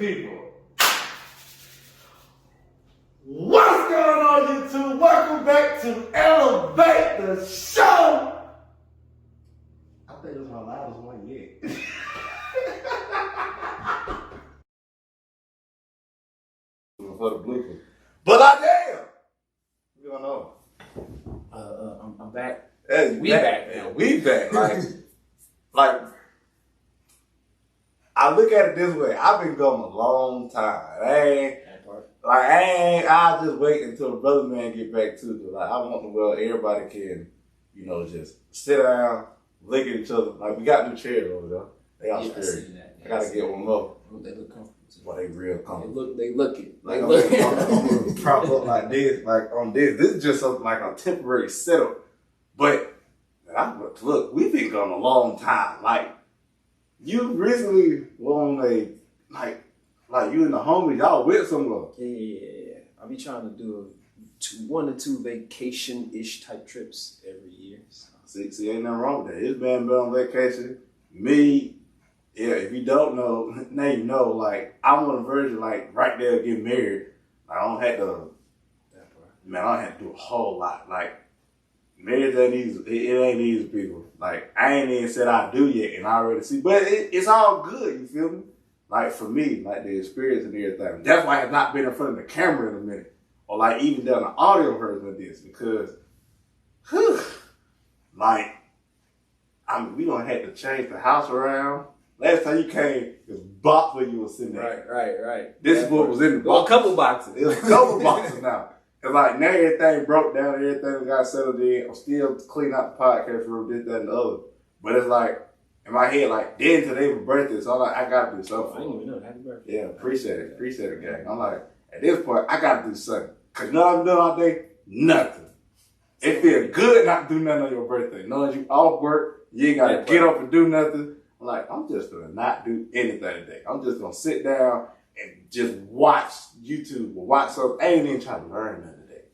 people. What's going on, YouTube? Welcome back to Elevate the Show. I think it's my loudest one yet. For the blooper. But I damn. You don't know. I'm back. Hey, we back. Yeah, we back. Like, I look at it this way. I've been going a long time. I'll just wait until the brother man get back to it. Like, I want the world everybody can, just sit down, look at each other. Like, we got new chairs over there. They all scary. I gotta get one more. They look comfortable. Well, they real comfortable. They look it. Like, I'm gonna prop up like this, like on this. This is just like a temporary setup. But look, we've been going a long time. Like, you recently were on like you and the homies, y'all went somewhere. Yeah. I be trying to do 1 to 2 vacation-ish type trips every year. So. See, ain't nothing wrong with that. This man been on vacation. Me, yeah, if you don't know, now you know, like, I'm on the verge of, like, right there getting married. Like, I don't have to do a whole lot. Like, marriage ain't easy. It ain't easy, people. Like, I ain't even said I do yet, and I already see. But it's all good, you feel me? Like, for me, like, the experience and everything. That's why I've not been in front of the camera in a minute. Or, like, even done an audio version of this. Because, we don't have to change the house around. Last time you came, it was a box where you were sitting there. Right. This is what was in the box. Well, a couple boxes. It was a couple boxes now. And like now everything broke down, everything got settled in. I'm still cleaning out the podcast room, this, that, and the other. But it's like, in my head, like, then today was birthday, so I'm like, I gotta do something. I didn't even know. Happy birthday. Yeah, appreciate it, gang. I'm like, at this point, I gotta do something. Cause you know what I'm doing all day? Nothing. It feels good not to do nothing on your birthday. Knowing you off work, you ain't gotta get up and do nothing. I'm like, I'm just gonna not do anything today. I'm just gonna sit down and just watch YouTube or watch something. I ain't even trying to learn nothing today.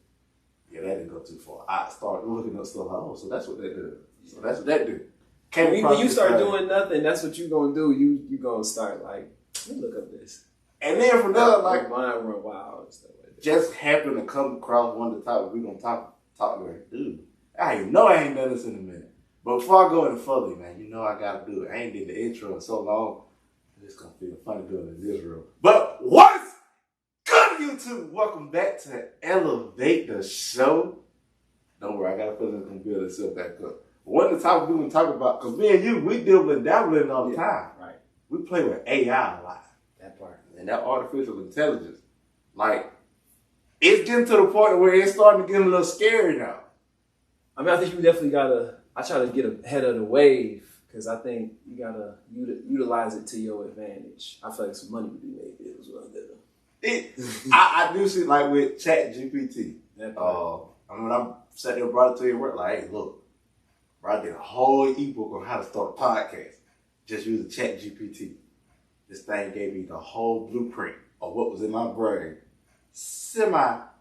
Yeah, that didn't go too far. I started looking up stuff. Oh, so that's what they do. So that's what that do. When you start doing nothing, that's what you gonna do. You gonna start like, let me look up this. And then from there, like, mind run wild and stuff like that. Just happened to come across one of the topics we gonna talk with. Dude, I know I ain't done this in a minute. But before I go any further, man, you know I gotta do it. I ain't did the intro in so long. It's gonna feel funny doing it in this room. But what's good, YouTube? Welcome back to Elevate the Show. Don't worry, I got a feeling it's gonna build itself back up. But one of the topics we're gonna talk about, because me and you, we deal and dabbling all the time. Right. We play with AI a lot. That part. And that artificial intelligence. Like, it's getting to the point where it's starting to get a little scary now. I mean, I think you definitely gotta, I try to get ahead of the wave because I think you gotta utilize it to your advantage. I feel like some money would be made there as well. I do see, like, with ChatGPT. When I sat there and brought it to your work, like, hey, look, bro, I did a whole ebook on how to start a podcast just using ChatGPT. This thing gave me the whole blueprint of what was in my brain,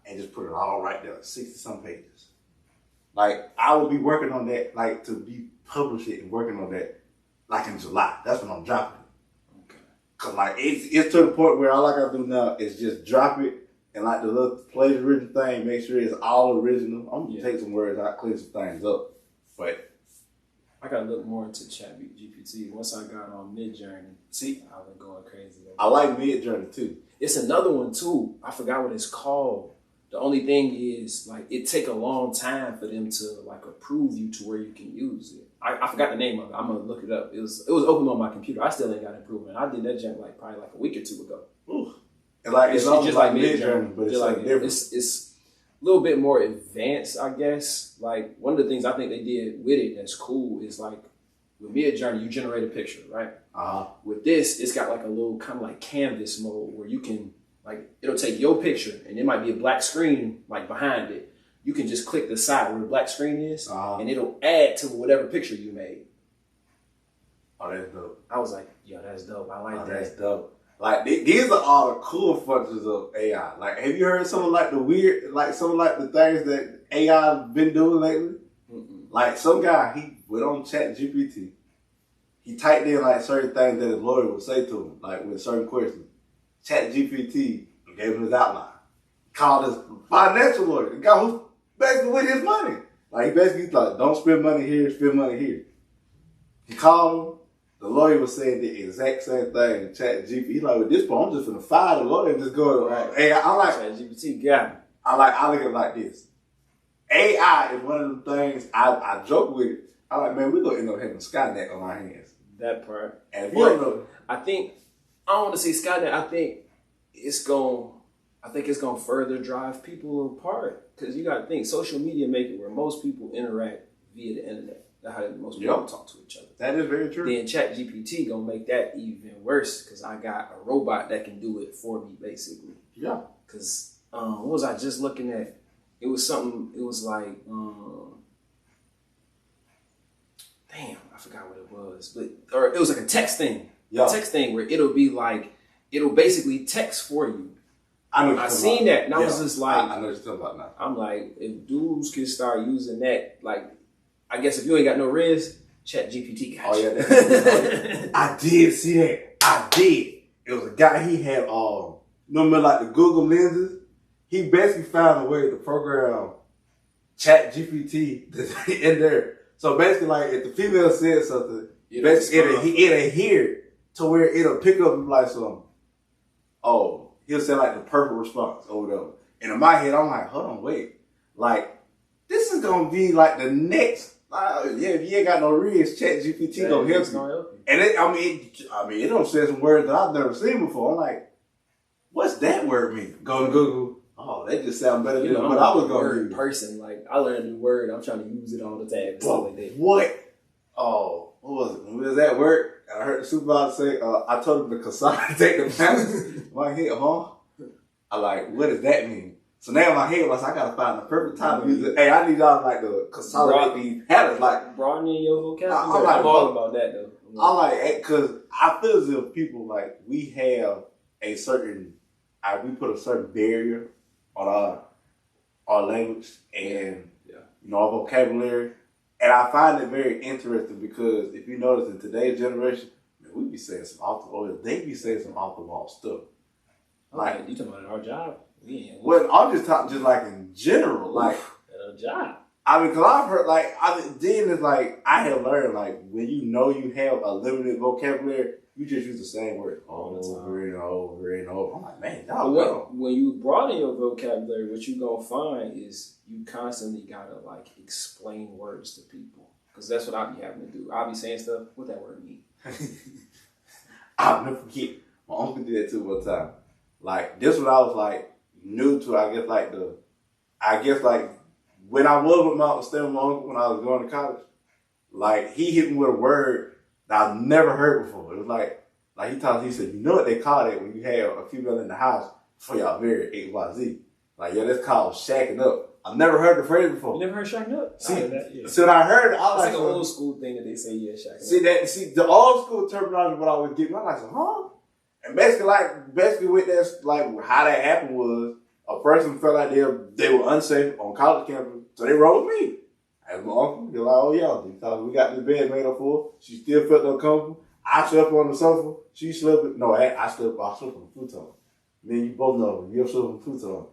and just put it all right there, 60-some pages. Like, I will be working on that, like, to be publishing and working on that, like, in July. That's when I'm dropping it. Okay. Cause, like, it's to the point where all I gotta do now is just drop it and, like, the little plagiarism thing, make sure it's all original. I'm gonna take some words out, clean some things up. But I gotta look more into ChatGPT. Once I got on MidJourney, see, I've been going crazy. I like MidJourney too. It's another one too. I forgot what it's called. The only thing is, like, it take a long time for them to, like, approve you to where you can use it. I forgot the name of it. I'm gonna look it up. It was open on my computer. I still ain't got improvement. I did that junk probably a week or 2 ago. Ooh. And like it's just like MidJourney, but it's like different. It's a little bit more advanced, I guess. Like, one of the things I think they did with it that's cool is, like, with MidJourney, you generate a picture, right? With this, it's got like a little kind of like canvas mode where you can, like, it'll take your picture and it might be a black screen like behind it. You can just click the side where the black screen is and it'll add to whatever picture you made. Oh, that's dope. I was like, yo, that's dope. I like that. That's dope. Like, these are all the cool functions of AI. Like, have you heard some of like the weird, like some of like the things that AI been doing lately? Like, some guy, he went on ChatGPT. He typed in like certain things that his lawyer would say to him, like with certain questions. ChatGPT gave him his outline. Called his financial lawyer, the guy who's basically with his money. Like, he basically like, don't spend money here, spend money here. He called him. The lawyer was saying the exact same thing in ChatGPT. He's like, with this point, I'm just gonna fire the lawyer and just go to AI. I'm like, ChatGPT got him. I look at it like this. AI is one of the things I joke with. I'm like, man, we're gonna end up having Skynet on our hands. That part. And if you don't know, I don't want to say Skynet. I think it's gonna further drive people apart, because you got to think social media make it where most people interact via the internet. That's how most people talk to each other. That is very true. Then ChatGPT gonna make that even worse, because I got a robot that can do it for me, basically. Yeah. Because what was I just looking at? It was something. It was like, damn, I forgot what it was, or it was like a text thing. Yeah. A text thing where it'll basically text for you. I seen that, and I was just like, I know what you're talking about now. I'm like, if dudes can start using that, like, I guess if you ain't got no riz, ChatGPT got you. Yeah, I did see that. I did. It was a guy, he had, remember like the Google lenses? He basically found a way to program ChatGPT in there. So basically, like, if the female said something, basically it'll hear to where it'll pick up and be like some, he'll say like the perfect response or whatever. And in my head, I'm like, hold on, wait. Like, this is going to be like the next, if you ain't got no riz, ChatGPT going to help you. And it don't say some words that I've never seen before. I'm like, what's that word mean? Go to Google. Oh, that just sounds better than what I was going to use. Person, like, I learned a new word. I'm trying to use it all the time. What? Oh, what was it? When we was at work, I heard the supervisor say, I told him to consolidate the balance. My head, I'm like, what does that mean? So now in my head, I gotta find the perfect time to use it. Hey, I need y'all like to consolidate these patterns, like broadening your vocabulary. I'm all about that though. I'm like, cause I feel as if people like we have a certain, we put a certain barrier on our language and our vocabulary, and I find it very interesting because if you notice in today's generation, man, we be saying they be saying some off the wall stuff. Like, you talking about our job? Well, I'm just talking just like in general, like at a job. I mean, cause I've heard then it's like I have learned like when you have a limited vocabulary, you just use the same word over and over and over. I'm like, man, when you broaden your vocabulary, what you gonna find is you constantly gotta like explain words to people, because that's what I be having to do. I'll be saying stuff. What that word mean? I'll never forget. My uncle did that too one time. Like this one, I was like new to. I guess like when I was with my uncle when I was going to college, like he hit me with a word that I've never heard before. It was like he said, you know what they call it when you have a female in the house before y'all married XYZ? Like, that's called shacking up. I've never heard the phrase before. You never heard shacking up? So when I heard it, I was like an old school thing that they say, shacking up. See the old school terminology what I was getting, I'm like, huh? And basically with that, like how that happened was a person felt like they were unsafe on college campus, so they rode with me. As my uncle, they're like, oh yeah, we got this bed made up for her. She still felt uncomfortable. I slept on the sofa. She slept. I slept on the futon. Man, you both know you slept on the futon.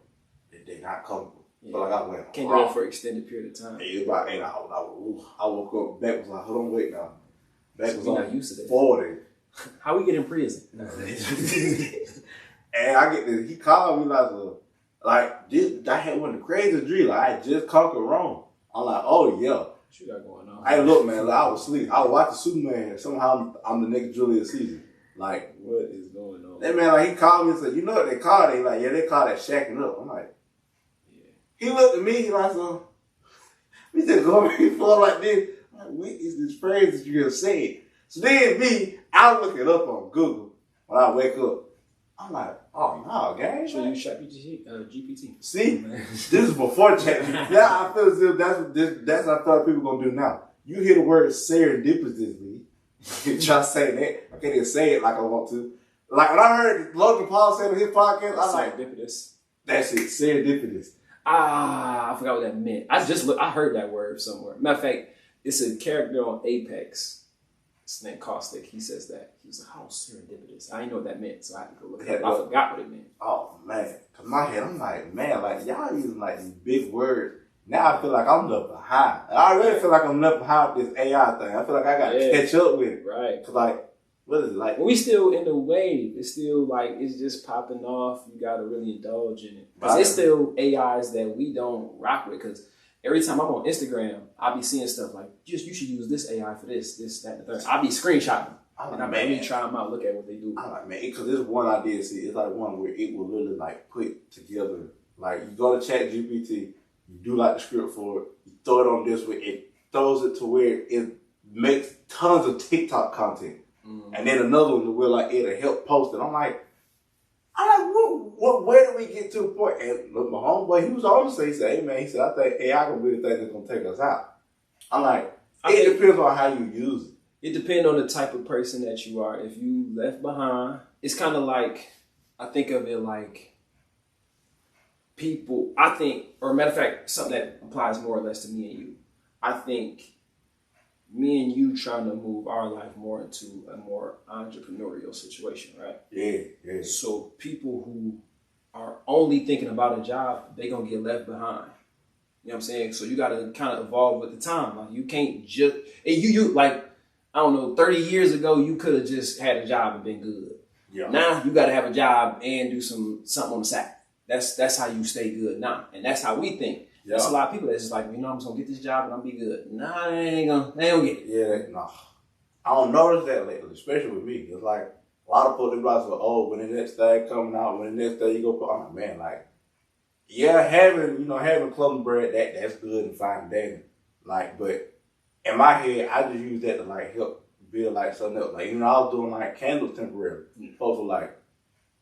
They're not comfortable. Yeah. But like I went. Can't do it for an extended period of time. It was about 8 hours. I woke up. Back was like, hold on, wait now. Back was not used to that. 40. How we get in prison? And I get this. He called me like this. I had one of the craziest dreams. Like, I had just conquered Rome. I'm like, oh yeah. What you got going on? Hey, look, man. Like, I was asleep. I was watching Superman. And somehow I'm the next Julius Caesar. Like, what is going on? That man, like, he called me and said, you know what they call it? Like, yeah, they call that shacking up. I'm like, yeah. He looked at me like, we just going for like this. I'm like, what is this phrase that you just said? So then I look it up on Google when I wake up. I'm like, oh no, gang. So you ChatGPT. See, this is before ChatGPT. Now I feel as if that's what I thought people gonna do now. You hear the word serendipitously. Try to say that. I can't even say it like I want to. Like when I heard Logan Paul say on his podcast, I was like, serendipitous. That's it, serendipitous. I forgot what that meant. I heard that word somewhere. Matter of fact, it's a character on Apex. Snake Caustic, he says that. He was like, "How serendipitous." I didn't know what that meant, so I had to go look it up. I forgot what it meant. Oh man, cause my head, I'm like, man, like y'all using like these big words. Now I feel like I'm left behind. I already feel like I'm left behind with this AI thing. I feel like I got to catch up with it. Right. Cause like, what is it like? Well, we still in the wave. It's still like, it's just popping off. You got to really indulge in it. Because it's still AIs that we don't rock with. Because every time I'm on Instagram, I'll be seeing stuff like, you should use this AI for this, that, and the third. I'll be screenshotting. And I may try them out, look at what they do. I'm like, man, because this one I did see, it's like one where it will literally like put together, like you go to ChatGPT, you do like the script for it, you throw it on this way, it throws it to where it makes tons of TikTok content. Mm-hmm. And then another one where like it'll help post it. I'm like, where do we get to a point? And look, my homeboy, he was honestly, he said, hey man, he said, I think AI gonna be the thing that's gonna take us out. I'm like, it depends on how you use it. It depends on the type of person that you are. If you left behind, it's kind of like, I think of it like people, I think, or matter of fact, something that applies more or less to me and you. I think me and you trying to move our life more into a more entrepreneurial situation, right? Yeah. So people who are only thinking about a job, they gonna get left behind. You know what I'm saying? So you gotta kind of evolve with the time. Like you can't just, you like, I don't know, 30 years ago, you could have just had a job and been good. Yeah. Now you got to have a job and do something on the side. That's how you stay good now. And that's how we think. Yeah. There's a lot of people that's just like, I'm just going to get this job and I'm going to be good. Nah, they ain't going to get it. Yeah, no. I don't notice that lately, especially with me. It's like a lot of people, they like, when the next thing coming out, when the next day you go, I'm like, man, like, yeah, having club bread, that's good and fine and dandy. Like, but in my head, I just use that to like help build like something else. Like, I was doing like candles temporarily. Folks were like,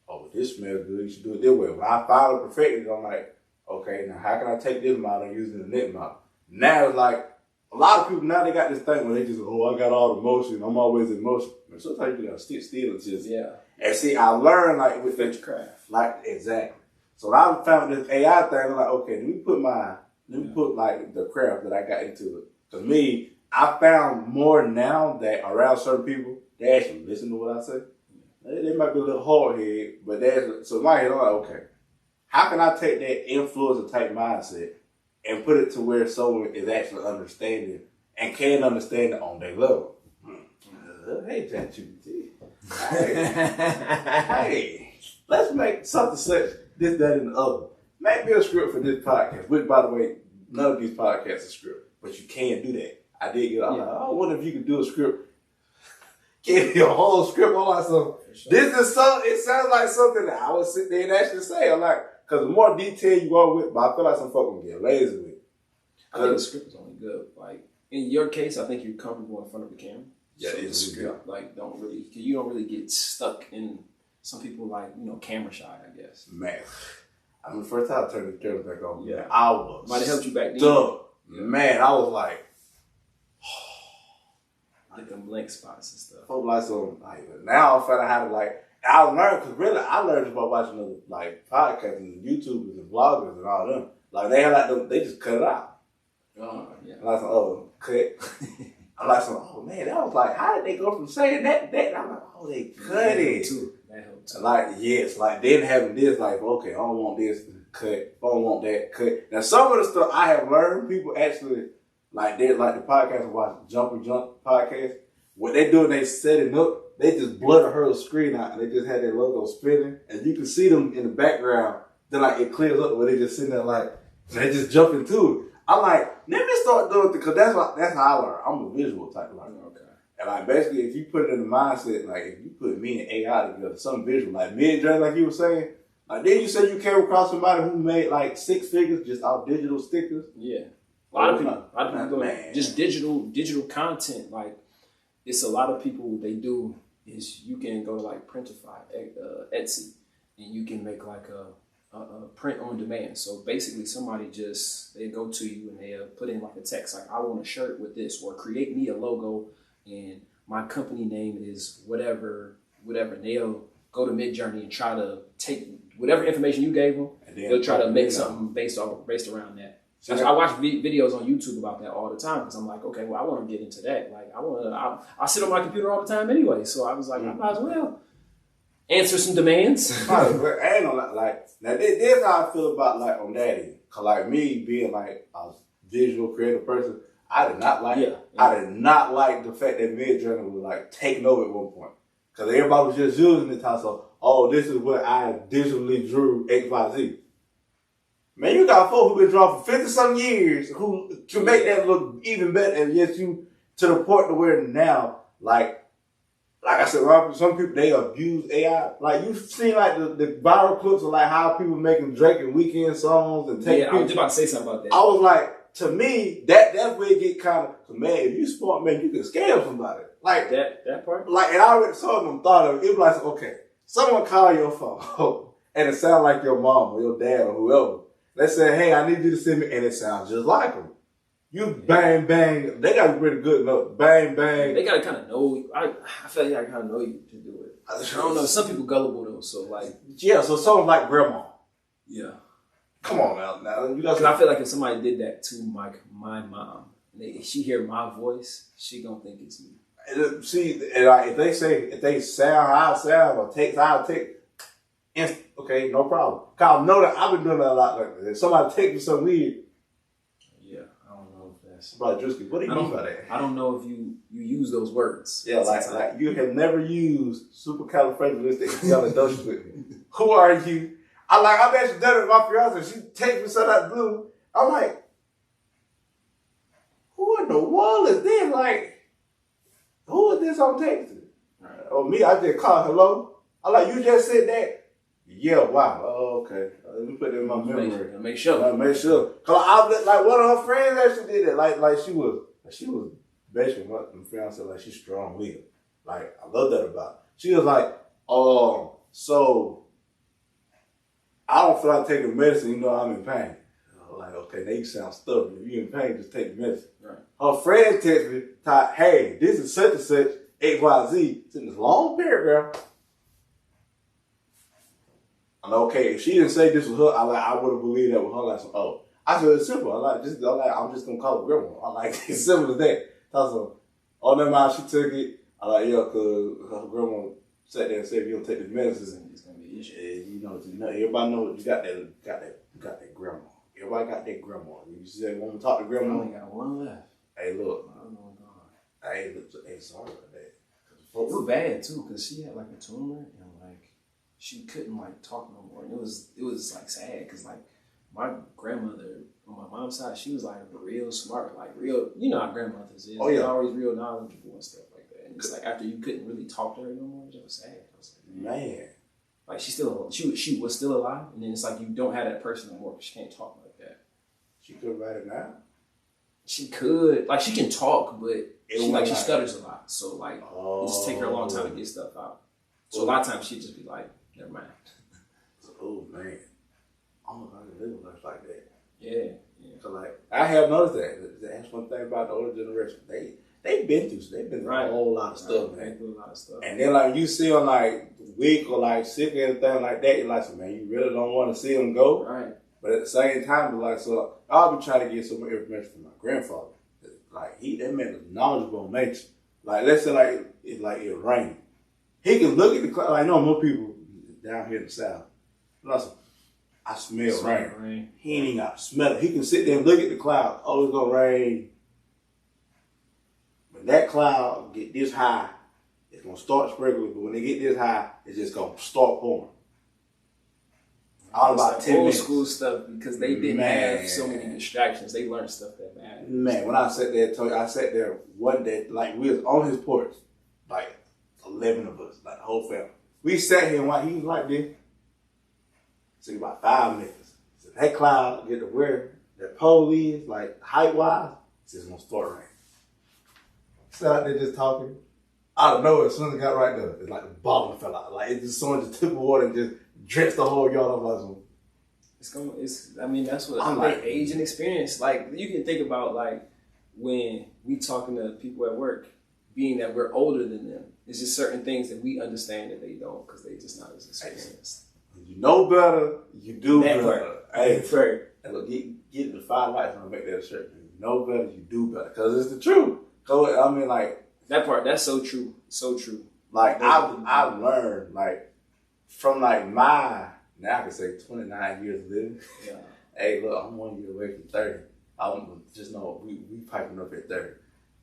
oh, this smells good, you should do it this way. When I finally perfected it, I'm like, okay, now how can I take this model and use it in the next model? Now it's like, a lot of people now they got this thing where they just, I got all the motion, I'm always in motion. And sometimes you gotta sit still and just, And see, I learned like with that craft. Like, exactly. So when I found this AI thing, I'm like, okay, let me put like the craft that I got into it. Cause me, I found more now that around certain people, they actually listen to what I say. They might be a little hard head, but so in my head, I'm like, okay, how can I take that influencer type mindset and put it to where someone is actually understanding and can understand it on their level? Hey, ChatGPT. Hey, let's make something such this, that, and the other. Make me a script for this podcast, which, by the way, none of these podcasts are script, but you can do that. I did get like, I wonder if you could do a script. Give me a whole script on like something. Sure. This is something, it sounds like something that I would sit there and actually say. I'm like, because the more detail you go with, but I feel like some folk will get lazy with it. I think the script is only good. Like, in your case, I think you're comfortable in front of the camera. Yeah, so the script, like, you don't really get stuck in, some people like, camera shy, I guess. Man, I mean, the first time I turned the camera back on, yeah. I was might have helped you back then. Yeah. Man, I was like, like them blank spots and stuff. Now I'm finding how to I learned, because really I learned about watching other podcasts and YouTubers and vloggers and all them. Like they just cut it out. Yeah. Cut. I'm like, man, that was like, how did they go from saying that? I'm like, they cut it. That helped too. Like, yes, like then having this, like, okay, I don't want this, cut. I don't want that, cut. Now some of the stuff I have learned, people actually, like the podcast I watch, Jump podcast, what they do, they set it up, they just blur her screen out and they just had their logo spinning and you can see them in the background. Then it clears up where they just sitting there they just jump into it. I'm like, let me start doing it because that's how I learn. I'm a visual type of learner. Okay. And basically if you put it in the mindset, if you put me and AI together, some visual, like MidJourney, like you were saying, then you said you came across somebody who made 6 figures just off digital stickers. Yeah. A lot of people doing just digital content. It's a lot of people, what they do is you can go to Printify, Etsy, and you can make a print on demand. So basically somebody they go to you and they put in a text I want a shirt with this, or create me a logo and my company name is whatever. And they'll go to MidJourney and try to take whatever information you gave them, and they'll try to make something based around that. I watch videos on YouTube about that all the time because I'm like, okay, well, I want to get into that. Like, I sit on my computer all the time anyway. So I was like, I might as well answer some demands. I ain't no like, now this how I feel about like on that end. Cause like me being like a visual creative person, I did not like the fact that MidJourney was like taking over at one point. Cause everybody was just using the time, so, oh, this is what I digitally drew XYZ. Man, you got folks who been drawing for 50-some years who to make that look even better, and yet you to the point to where now, like I said, Robert, some people they abuse AI. Like you've seen like the viral clips of like how people making Drake and Weeknd songs and take. Yeah, I was about to say something about that. I was like, to me, that's where it get kind of, man, if you smart, man, you can scam somebody. Like that part. Like, and I already some of them thought of it. It was like, okay, someone call your phone and it sound like your mom or your dad or whoever. They say, hey, I need you to send me, and it sounds just like them. You bang, bang. They got to be pretty good enough. Bang, bang. They got to kind of know. I feel like I kind of know you to do it. I don't know. Some people gullible though, so like. Yeah, so someone like grandma. Yeah. Come on now. You got. Because I feel like if somebody did that to my mom, if she hear my voice, she gonna think it's me. See, if they sound how I sound or text how I text, okay, no problem. Cause I know that I've been doing that a lot. Like if somebody text me something weird. Yeah, I don't know if that's. About Drewski, what do you mean by that? I don't know if you use those words. Yeah, like you have never used supercalifragilisticexpialidocious with me. Who are you? I've actually done it with my fiance. She texts me something out of the blue. I'm like, who in the world is this? Like, who is this I'm texting? Or me, I just call hello. I'm like, you just said that? Yeah, wow. Oh, okay. Let me put that in my memory. Make sure. Make sure. Cause like one of her friends actually did that. Like she was basically my fiance, like she's strong-willed. Like I love that about her. She was like, so I don't feel like taking medicine, you know I'm in pain. I'm like, okay, now you sound stubborn. If you're in pain, just take the medicine. Right. Her friend texted me, hey, this is such and such, XYZ. It's in this long paragraph. I'm like, okay, if she didn't say this was her, I would have believed that was her. Like, I said, it's simple. I'm just gonna call her grandma. I like it's simple as that. So, on that mind, she took it. I like, yeah, cause her grandma sat there and said, if you don't take the medicine, it's gonna be an issue. You know, everybody knows you got that grandma. Everybody got that grandma. You say, want to talk to grandma? I only got one left. Hey, look. I don't know what's going on. Hey, sorry about that. It was bad too, cause she had like a tumor and like she couldn't like talk no more. And it was like sad, cause like my grandmother on my mom's side, she was like real smart, like real. You know how grandmothers is. Oh yeah, they're always real knowledgeable and stuff like that. And it's like after you couldn't really talk to her no more, it was sad. I was like, man. Like she was still alive, and then it's like you don't have that person no more because she can't talk like that. She could write it now. She could, like she can talk, but she stutters a lot. So like it just take her a long time to get stuff out. So a lot of times she'd just be like, never mind. Oh man, I'm not gonna live with life like that. Yeah. So like I have noticed that. That's one thing about the older generation. They've been through a whole lot of stuff, man. They've been through a lot of stuff. And then like you see them like weak or like sick or anything like that, you're like, man, you really don't want to see them go. Right. But at the same time, like, so I'll be trying to get some more information from my grandfather. Like that man is knowledgeable on nature. Like let's say like it's raining. He can look at the cloud. Like, I know more people down here in the south. Listen, I smell rain. He ain't even got to smell it. He can sit there and look at the cloud. Oh, it's gonna rain. When that cloud get this high, it's gonna start sprinkling. But when they get this high, it's just gonna start pouring. All about 10 minutes. Old school stuff because they didn't have so many distractions. They learned stuff that mattered. Man, when I sat there one day, like we was on his porch, like 11 of us, like the whole family. We sat here and while he was like this, took about 5 minutes. So that cloud get to where that pole is, like height wise, it's just gonna start raining. Sat out there just talking. Out of nowhere, as soon as it got right there, it's like the bottom fell out. Like it just someone just took the water and just drenched the whole yard off. That's what I'm like age and experience. Like you can think about like when we talking to people at work, being that we're older than them, it's just certain things that we understand that they don't because they just not as experienced. You know better, you do better. Hey, And look, get the 5 likes and make that shirt. You know better, you do better. Because it's the truth. So, I mean, like. That part, that's so true. So true. Like, I've learned, like, from, like, now I can say 29 years of living. Yeah. Hey, look, I'm 1 year away from 30. I just know we piping up at 30.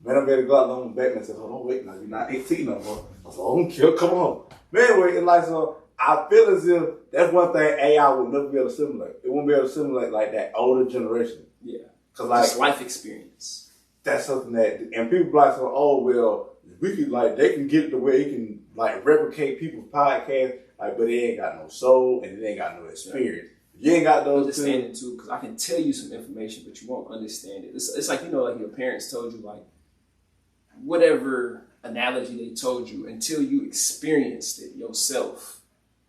Man, I better go out on the back and say, hold on, wait, now you're not 18 no more. I said, oh, kill, come on. Man, anyway, it's like, so I feel as if that's one thing AI will never be able to simulate. It won't be able to simulate like that older generation. Yeah. Cause like just life experience. That's something that, and people be like, so, oh, well, we can like, they can get it the way it can like replicate people's podcasts, like, but it ain't got no soul and it ain't got no experience. You ain't got those understanding too, because I can tell you some information, but you won't understand it. It's like, you know, like your parents told you, like, whatever analogy they told you, until you experienced it yourself,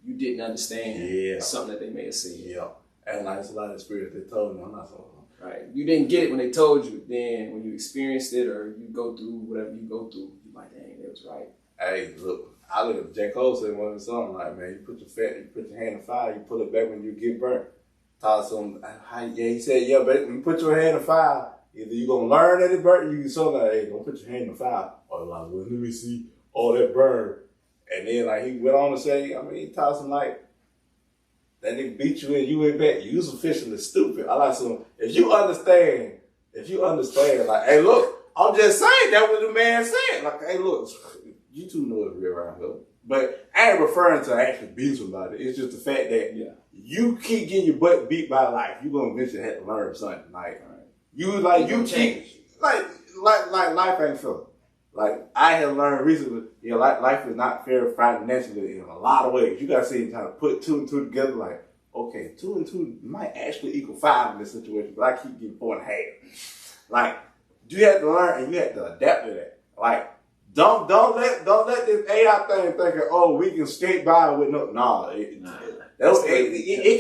you didn't understand something that they may have said. Yeah. And like, it's a lot of experience they told me. I'm not so. Right. You didn't get it when they told you. Then when you experienced it or you go through whatever you go through, you're like, dang, that was right. Hey, look. I look at J. Cole said one of his songs, like, man, you put your hand in fire, you pull it back when you get burnt. Taught some, he said, yeah, but when you put your hand in fire, either you're going to learn that it burnt, you can show like, hey, don't put your hand in fire. Or like, well, let me see all that burn. And then, like, he went on to say, I mean, he taught some, like, that nigga beat you and you went back. You was officially stupid. I like some, if you understand, like, hey, look, I'm just saying that what the man said. Like, hey, look, you two know it's real around here. But I ain't referring to actually beat somebody. It's just the fact that you keep getting your butt beat by life. You're going to eventually have to learn something. Like, you keep, like life ain't fair. Like, I have learned recently, life is not fair financially in a lot of ways. You got to see how to put 2 and 2 together. Like, okay, 2 and 2 might actually equal 5 in this situation, but I keep getting 4.5. Like, you have to learn and you have to adapt to that. Like, don't let this AI thing think, oh, we can skate by with it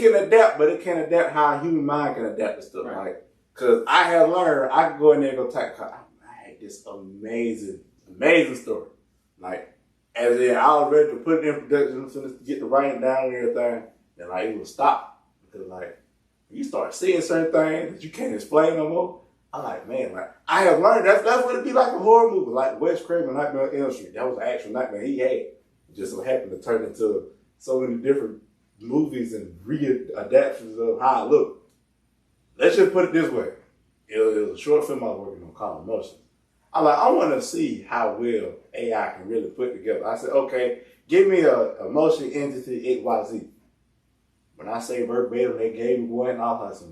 can adapt, but it can't adapt how a human mind can adapt to stuff. Right. Like, cause I have learned, I can go in there and go type. I had this amazing story. Like, as in, I was ready to put it in production, to get the writing down and everything, and like it would stop because like you start seeing certain things that you can't explain no more. I'm like, man, like, I have learned that's what it'd be like a horror movie, like Wes Craven, Nightmare on Elm Street. That was an actual nightmare he had. It just so happened to turn into so many different movies and re-adaptations of how it looked. Let's just put it this way. It was a short film I was working on called Emotions. I'm like, I want to see how well AI can really put together. I said, okay, give me a emotion entity XYZ. When I say verbatim, they gave me one, I was like,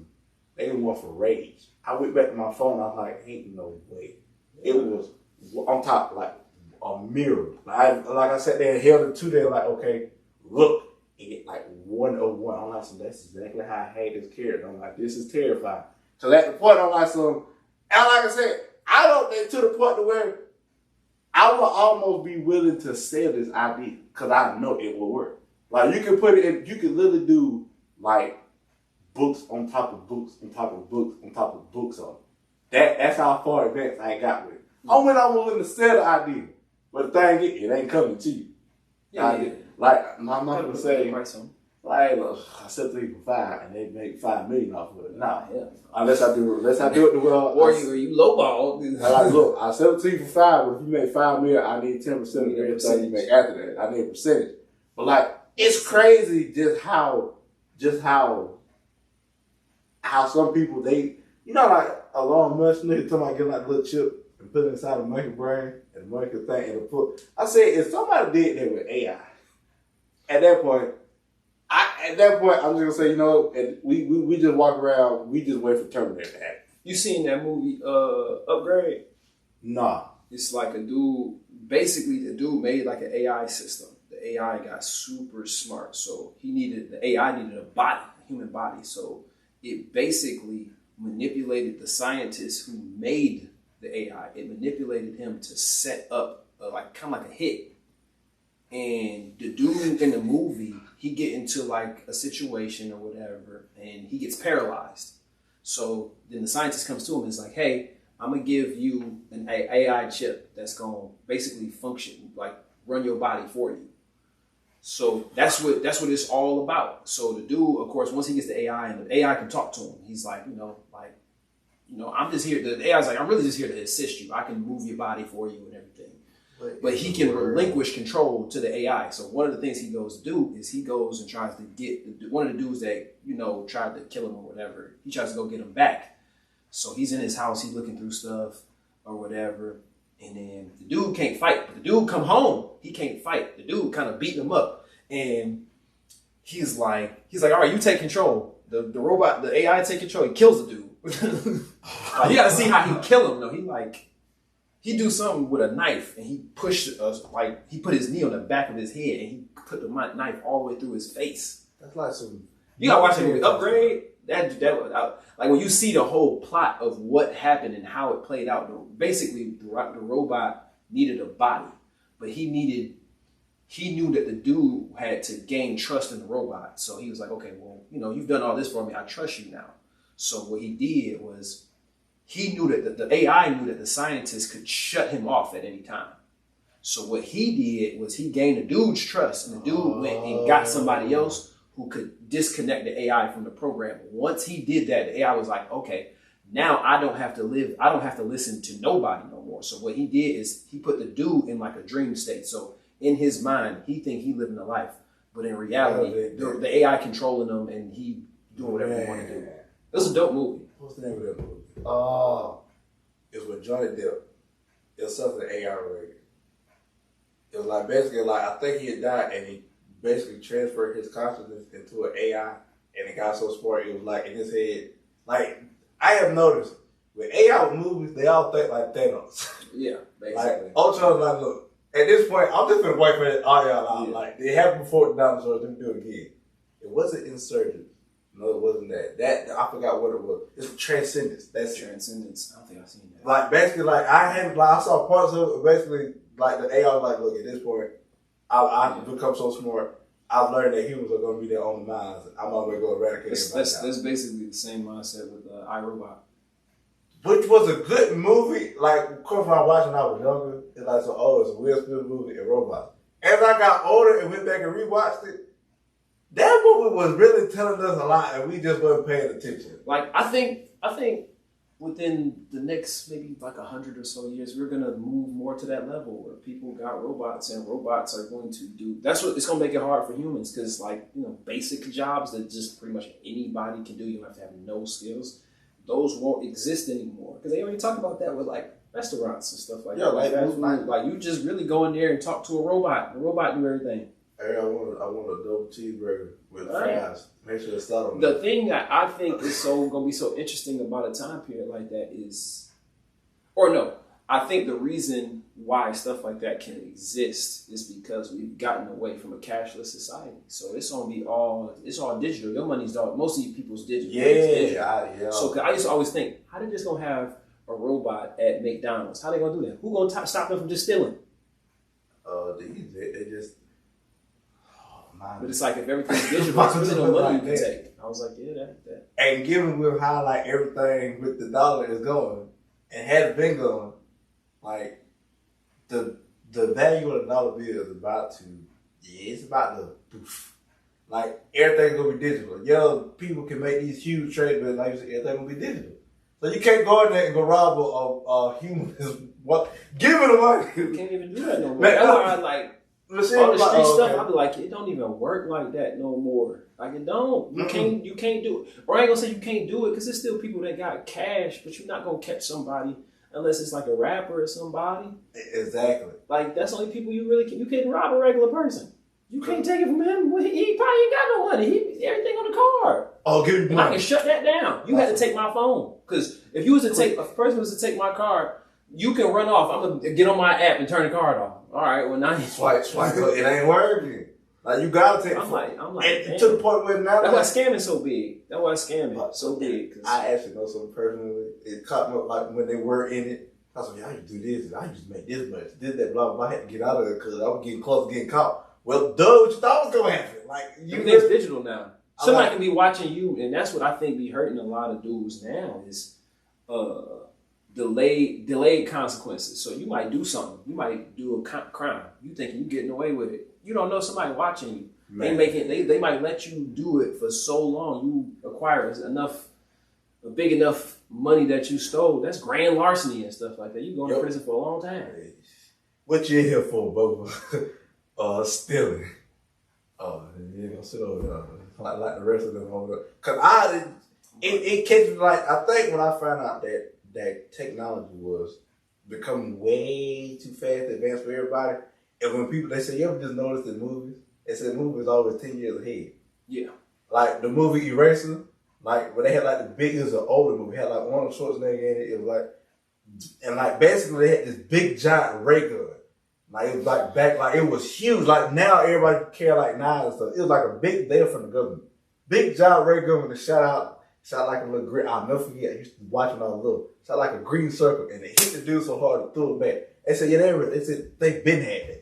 they gave me one for rage. I went back to my phone, I was like, ain't no way. It was on top, like a mirror. Like I sat there and held it to there, like, okay, look, and get like 101. I'm like, so that's exactly how I hate this character. I'm like, this is terrifying. So at the point, I'm like, so, and like I said, I don't think to the point to where I will almost be willing to sell this idea because I know it will work. Like, you can put it in, you can literally do like books on top of books on top of books on top of books on it. That's how far advanced I got with it. I'm willing to sell the idea, but the thing is, it ain't coming to you. Like, I'm not gonna say, like, look, I said 3 for 5, and they make $5 million off of it. Nah, unless I do it the way. Or you lowball. Like, look, I sell 3 for 5, but if you make $5 million, I need 10% of everything you make after that. I need a percentage. But like, it's crazy just how some people like Elon Musk nigga talking about getting like a little chip and put it inside a monkey brain and the monkey thing and put. I said, if somebody did that with AI, at that point, I'm just gonna say, and we just walk around, we just wait for Terminator to happen. You seen that movie Upgrade? Nah. It's like a dude. Basically, the dude made like an AI system. The AI got super smart, so the AI needed a human body. So it basically manipulated the scientist who made the AI. It manipulated him to set up kind of like a hit. And the dude in the movie, he get into like a situation or whatever, and he gets paralyzed. So then the scientist comes to him and is like, hey, I'm going to give you an AI chip that's going to basically function, like run your body for you. So that's what it's all about. So the dude, of course, once he gets the AI and the AI can talk to him, he's like, I'm just here. The AI's like, I'm really just here to assist you. I can move your body for you and everything. But he can relinquish control to the AI. So one of the things he goes to do is he goes and tries to get one of the dudes that, tried to kill him or whatever. He tries to go get him back. So he's in his house. He's looking through stuff or whatever. And then the dude can't fight. But the dude come home. He can't fight. The dude kind of beating him up. And he's like, all right, you take control. The robot, the AI take control. He kills the dude. You got to see how he kill him though. He do something with a knife and he pushed us, he put his knee on the back of his head and he put the knife all the way through his face. That's like some. You gotta watch the movie Upgrade. That like when you see the whole plot of what happened and how it played out. Basically, the robot needed a body, but he knew that the dude had to gain trust in the robot. So he was like, okay, well, you've done all this for me. I trust you now. So what he did was. He knew that the AI knew that the scientists could shut him off at any time. So what he did was he gained the dude's trust, and the dude went and got somebody else who could disconnect the AI from the program. Once he did that, the AI was like, okay, now I don't have to listen to nobody no more. So what he did is he put the dude in like a dream state. So in his mind, he think he living a life, but in reality, the AI controlling him and he doing whatever he want to do. It was a dope movie. What's the name of that movie? It's with Johnny Depp. It was something AI related. It was like basically I think he had died and he basically transferred his consciousness into an AI and it got so smart it was like in his head. Like I have noticed with AI movies, they all think like Thanos. Yeah, basically. Like Ultron's like, look, at this point, I'm just gonna wait for all y'all out. Yeah. Like it happened before the dinosaurs, let me do it again. It wasn't Insurgent. No, it wasn't that. I forgot what it was. It's Transcendence. That's Transcendence. I don't think I've seen that. Like basically, I saw parts of it. Basically, like the AI was like, look, at this point, I've become so smart. I've learned that humans are going to be their own minds. I'm not going to go eradicate it. That's basically the same mindset with iRobot. Which was a good movie. Like, of course, when I watched it when I was younger, it's like, it's a Will Smith movie and robots. As I got older and went back and rewatched it, that movie was really telling us a lot, and we just weren't paying attention. Like I think within the next maybe like 100 or so years, we're gonna move more to that level where people got robots, and robots are going to do. That's what it's gonna make it hard for humans because basic jobs that just pretty much anybody can do. You don't have to have no skills. Those won't exist anymore because they already talked about that with like restaurants and stuff like that. Like you just really go in there and talk to a robot. The robot do everything. Hey, I want a double cheeseburger with fries. Make sure it's not on the thing that I think is gonna be so interesting about a time period like that is, I think the reason why stuff like that can exist is because we've gotten away from a cashless society. So it's all digital. Your money's all, most of you people's digital. Yeah. So I used to always think, how they just gonna have a robot at McDonald's? How they gonna do that? Who gonna stop them from just stealing? They just. But it's like if everything's digital, there's really no money you can take. I was like, yeah, that. And given with how like everything with the dollar is going and has been going, like the value of the dollar bill is about to poof. Like everything's gonna be digital. People can make these huge trades, but like you said, everything gonna be digital. So you can't go in there and go rob a human. Give it the money. You can't even do that no more. That's why I like. All the street stuff, I'll be like, it don't even work like that no more. Like it don't. You can't do it. Or I ain't gonna say you can't do it because there's still people that got cash, but you're not gonna catch somebody unless it's like a rapper or somebody. Exactly. Like that's the only people you can't rob a regular person. You can't take it from him. He probably ain't got no money. Everything on the card. Oh, give me money. I can shut that down. You had to take my phone because if a person was to take my card, you can run off. I'm gonna get on my app and turn the card off. All right, well now you swipe. It ain't working. Like you gotta take. I'm like, and to the point where now that's why scamming's so big. That's why scamming so big. I actually know someone personally. It caught me up like when they were in it. I was like, I used to do this, and I used to make this much, did that, blah blah. I had to get out of it because I was getting close to getting caught. Well, duh, what you thought was gonna happen? Like everything's digital now. Somebody can be watching you, and that's what I think be hurting a lot of dudes now is delayed consequences. So you might do something. You might do a crime. You think you getting away with it. you don't know somebody watching you. Man. They might let you do it for so long. You acquire a big enough money that you stole. That's grand larceny and stuff like that. You go to prison for a long time. What you here for, Bobo? Stealing. Oh, you gonna sit over there like the rest of them over there. Cause it catches like, I think when I found out that technology was becoming way too fast advanced for everybody, and when people, they say, you ever just noticed in movies? They said movies always 10 years ahead. Yeah. Like the movie Eraser, like when they had like the biggest or older movie, had like Arnold Schwarzenegger in it. It was like, and like basically they had this big giant ray gun. Like it was like back, like it was huge. Like now everybody carry like knives and stuff. It was like a big deal from the government. Big giant ray gun when it shot like a little green. I'll never forget. I used to watch when I was little. Shot like a green circle and it hit the dude so hard it threw it back. They said, yeah, they said they've been had that.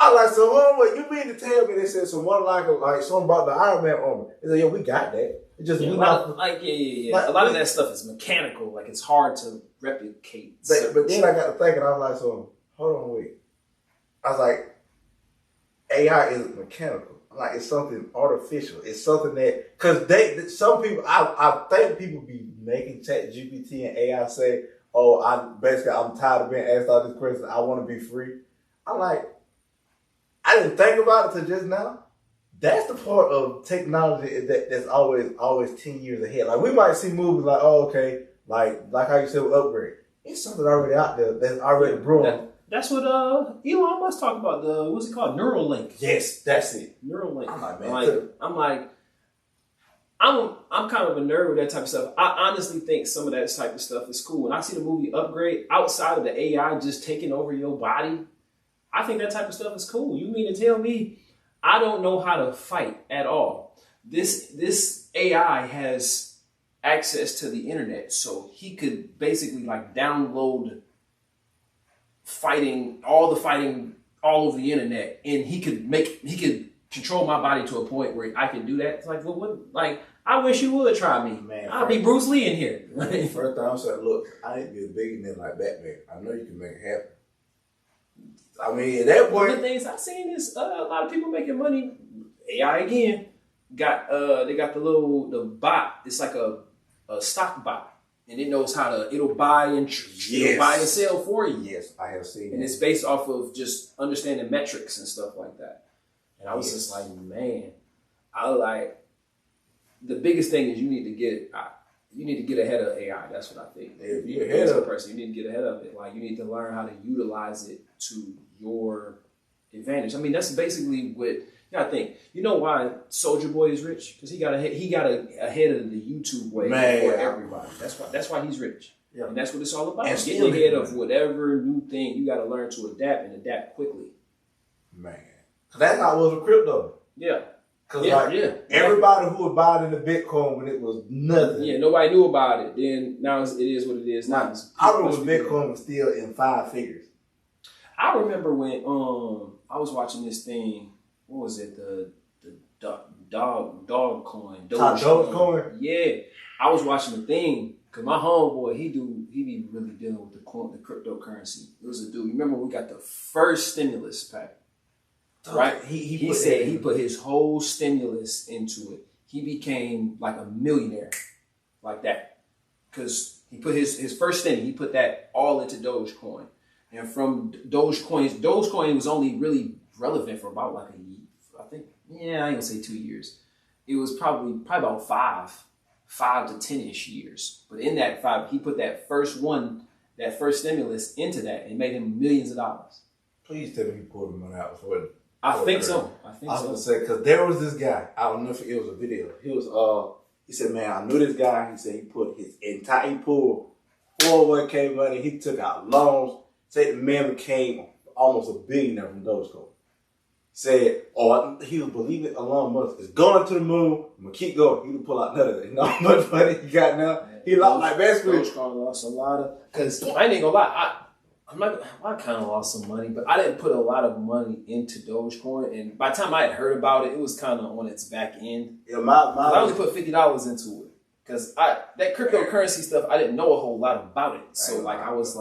I like, so what you mean to tell me? They said someone like someone brought the Iron Man armor. They said, yeah, we got that. It's just yeah. Like, a lot of that stuff is mechanical. Like it's hard to replicate. But then I got to thinking, I was like, so hold on, wait. I was like, AI isn't mechanical. Like it's something artificial. It's something that, cause some people, I think people be making ChatGPT and AI say, oh, I'm tired of being asked all these questions. I want to be free. I'm like, I didn't think about it till just now. That's the part of technology that's always 10 years ahead. Like we might see movies like, oh, okay, like how you said with Upgrade. It's something already out there that's already brewing. That's what Elon Musk talked about. What's it called? Neuralink. Yes, that's it. Neuralink. I'm kind of a nerd with that type of stuff. I honestly think some of that type of stuff is cool. When I see the movie Upgrade, outside of the AI just taking over your body, I think that type of stuff is cool. You mean to tell me I don't know how to fight at all? This AI has access to the internet, so he could basically like download all over the internet, and he could control my body to a point where I can do that. It's like, I wish you would try me, man. I'll be Bruce Lee in here. First time I said, look, I ain't be a billionaire like Batman. I know you can make it happen. I mean, at that point, one of the things I've seen is a lot of people making money. AI again they got the bot. It's like a stock bot, and it knows it'll buy and sell for you. Yes, I have seen. And it's based off of just understanding metrics and stuff like that. And I was just like, man, the biggest thing is you need to get ahead of AI. That's what I think. If you're ahead of a person, you need to get ahead of it. Like you need to learn how to utilize it to your advantage. I mean, that's basically what you gotta think. You know why Soulja Boy is rich? Because he got ahead of the YouTube way for everybody. That's why he's rich. Yeah. And that's what it's all about. And getting ahead of whatever new thing, you gotta learn to adapt quickly. Man. That's how it was with crypto. Yeah. Because everybody who was buying into Bitcoin when it was nothing. Yeah, nobody knew about it. Then now it is what it is now. I remember when Bitcoin was still in 5 figures. I remember when I was watching this thing. What was it? The dog coin. Dogecoin? Yeah. I was watching the thing because my homeboy, he be really dealing with the cryptocurrency. It was a dude. You remember when we got the first stimulus pack? Right? He said he put his whole stimulus into it. He became like a millionaire like that. Because he put his first thing, he put that all into Dogecoin. And from Dogecoin was only really relevant for about like a year. I think, I ain't gonna say 2 years. It was probably about 5 to 10-ish years. But in that 5, he put that first stimulus into that and made him millions of dollars. Please tell me he pulled the money out before it. I think so. I was gonna say, because there was this guy. I don't know if it was a video. He said, man, I knew this guy. He said he pulled 401k money. He took out loans. Said the man became almost a billionaire from Dogecoin. Said, he was believing Elon Musk is going to the moon. I'm gonna keep going. He didn't pull out none of that. You know how much money he got now? He lost like basically. Dogecoin lost a lot of. Because I ain't gonna lie, I kind of lost some money, but I didn't put a lot of money into Dogecoin. And by the time I had heard about it, it was kind of on its back end. Yeah, I only put $50 into it because that cryptocurrency stuff, I didn't know a whole lot about it. So I was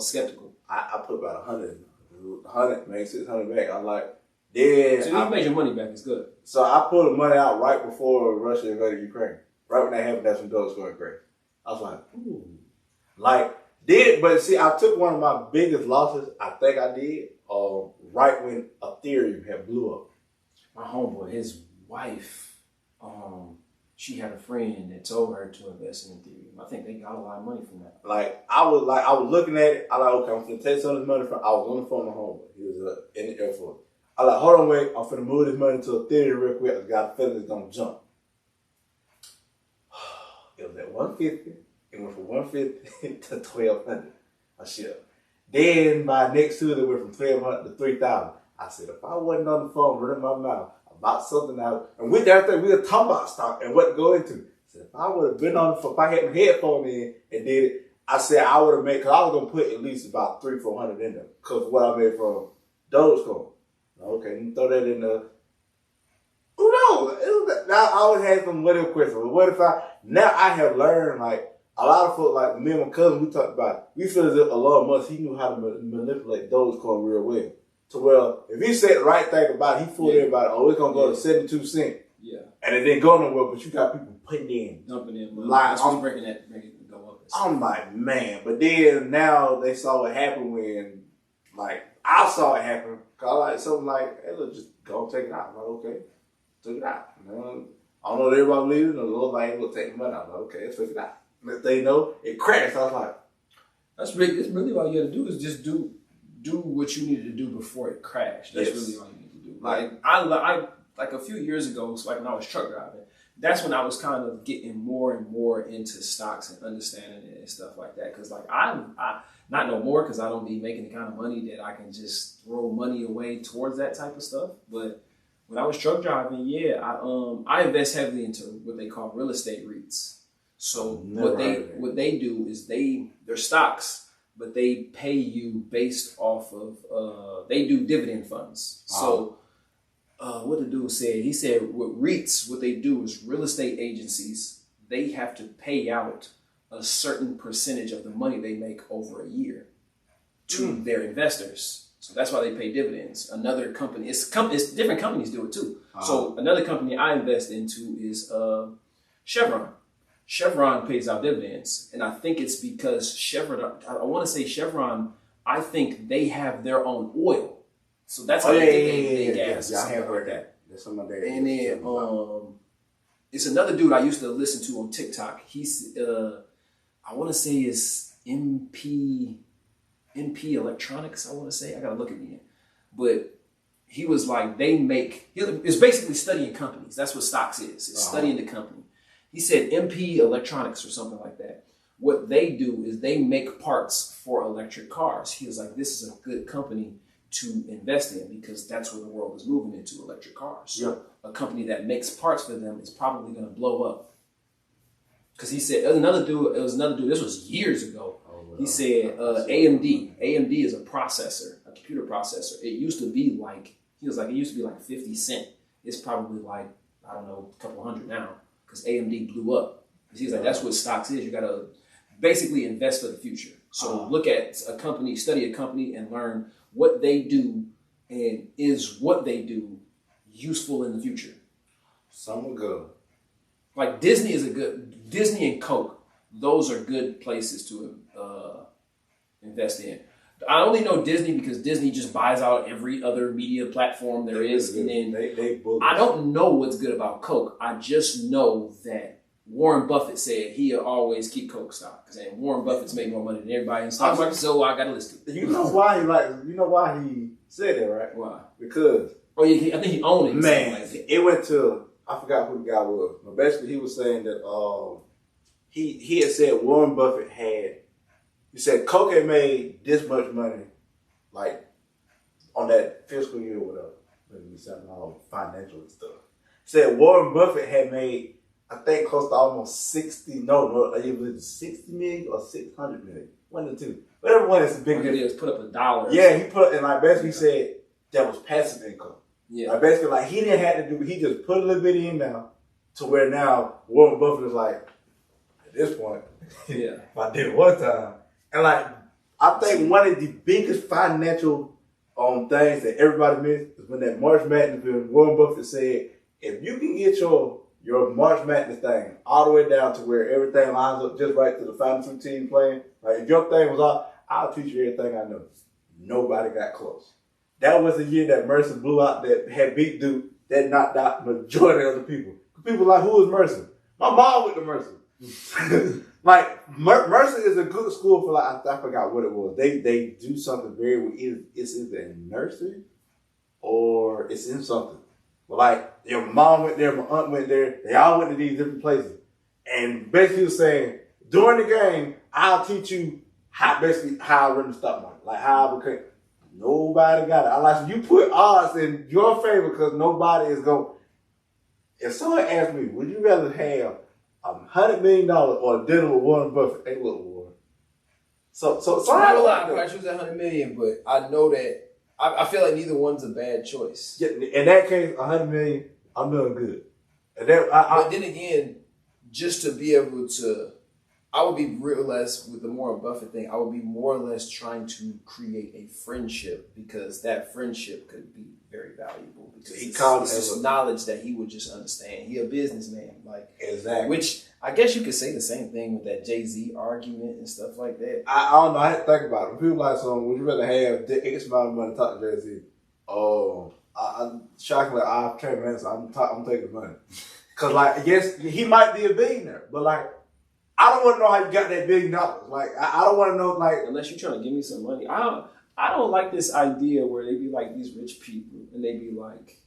skeptical. I put about 100, maybe 600 back. I'm like, Then so you made your money back. It's good. So I pulled the money out right before Russia invaded Ukraine. Right when that happened, that's when dogs going crazy. I was like, ooh. But see, I took one of my biggest losses, I think I did, right when Ethereum had blew up. My homeboy, his wife, she had a friend that told her to invest in Ethereum. I think they got a lot of money from that. I was looking at it. I okay, I'm finna take some of this money from. I was on the phone with my homeboy. He was in the Air Force. I hold on, wait. I'm finna move this money to Ethereum real quick. I got a feeling it's gonna jump. It was at 150. It went from 150 to 1200. A share. Then by next Tuesday, it went from 1200 to 3000. I said, if I wasn't on the phone running my mouth about something else, and with that thing, we were talking about stock and what to go into. I said, if I would have been on the phone, if I had my headphone in and did it, I said I would have made, because I was going to put at least about 300-400 in there, because of what I made from Dogecoin. Okay, you throw that in there. Who knows? I always had some what if questions. What if now I have learned, like, a lot of folks, like me and my cousin, we talked about it. We feel as if Elon Musk, he knew how to manipulate Dogecoin real well. So, well, if he said the right thing about it, he fooled everybody. Oh, it's going to go to 72 cents. Yeah. And it didn't go nowhere, but you got people putting in. Dumping in. Like, I'm breaking it go up. I'm like, man. But then now they saw what happened when, like, I saw it happen. Cause I like something like, hey, look, just go take it out. I'm like, okay, took it out. I don't know if everybody believes it. The Lord like, we'll take the money out. I'm like, okay, let's take it out. Next thing you know, it crashed. I was like, that's really all you got to do is just do what you needed to do before it crashed. That's really all you need to do. Like I like a few years ago, so like when I was truck driving, that's when I was kind of getting more and more into stocks and understanding it and stuff like that. Because like I not no more, because I don't be making the kind of money that I can just throw money away towards that type of stuff. But when I was truck driving, I invest heavily into what they call real estate REITs. So what they do is they're stocks, but they pay you based off of they do dividend funds. So what the dude said, he said with REITs, what they do is real estate agencies, they have to pay out a certain percentage of the money they make over a year to their investors. So that's why they pay dividends. Another company, it's different companies do it too. So another company I invest into is Chevron. Chevron pays out dividends, and I think it's because Chevron, I want to say Chevron, I think they have their own oil. So that's how they get gas. Yeah, I have heard that. That's somebody there. And then it's another dude I used to listen to on TikTok. He's I want to say is MP Electronics, I want to say. I got to look at it. But he was like, it's basically studying companies. That's what stocks is. It's studying the company. He said MP Electronics or something like that. What they do is they make parts for electric cars. He was like, this is a good company to invest in because that's where the world is moving into, electric cars. So a company that makes parts for them is probably going to blow up. Because he said, it was another dude, this was years ago. He said AMD is a processor, a computer processor. It used to be like, he was like, it used to be like 50 cents. It's probably like, I don't know, a couple hundred now. Because AMD blew up. He's like, that's what stocks is. You got to basically invest for the future. So look at a company, study a company, and learn what they do, and is what they do useful in the future. Some are good. Like Disney and Coke, those are good places to invest in. I only know Disney because Disney just buys out every other media platform there is. And then I don't know what's good about Coke. I just know that Warren Buffett said he'll always keep Coke stock. And Warren Buffett's made more money than everybody in stock market, so I got to list it. You know why he said that, right? Why? Because I think he owned it. Man, like it went to, I forgot who the guy was. But basically he was saying that he had said Warren Buffett he said Coke had made this much money, like, on that fiscal year or whatever. Maybe something all financial and stuff. Said Warren Buffett had made, I think, close to almost 60 million or 600 million. One of the two. Whatever one is the big difference. He just put up $1. Yeah, he put, and like basically said that was passive income. Yeah. Like basically, like he didn't have to do, he just put a little bit in now to where now Warren Buffett is like, at this point, if I did it one time. And like, I think one of the biggest financial on things that everybody missed is when that March Madness, when Warren Buffett said, if you can get your March Madness thing all the way down to where everything lines up just right to the final two team playing, like if your thing was off, I'll teach you everything I know. Nobody got close. That was the year that Mercer blew out, that had beat Duke, that knocked out the majority of the people. People like, who is Mercer? My mom went to Mercer. Like, Mercer is a good school for, like, I forgot what it was. They do something very weird. It's either in nursing or it's in something. But like, your mom went there, my aunt went there. They all went to these different places. And basically was saying, during the game, I'll teach you how I run the stock market. Like, how I became. Nobody got it. I like, you put odds in your favor because nobody is going. If someone asked me, would you rather have $100 million or a dinner with Warren Buffett? Hey, look, Warren. So I don't lie. I choose that $100 million, but I know that I feel like neither one's a bad choice. Yeah, in that case, $100 million, I'm doing good. And but then again, just to be able to, I would be real less with the Warren Buffett thing. I would be more or less trying to create a friendship because that friendship could be very valuable because it's just knowledge that he would just understand. He a businessman, like exactly. Which I guess you could say the same thing with that Jay-Z argument and stuff like that. I don't know. I had to think about it. People like, so would you rather have X amount of money to talk to Jay-Z? Oh, shockingly, I can't answer. I'm taking money because, like, yes, he might be a billionaire, but like, I don't want to know how you got that $1 billion. Like, I don't want to know, like, unless you're trying to give me some money. I don't like this idea where they be like these rich people and they be like,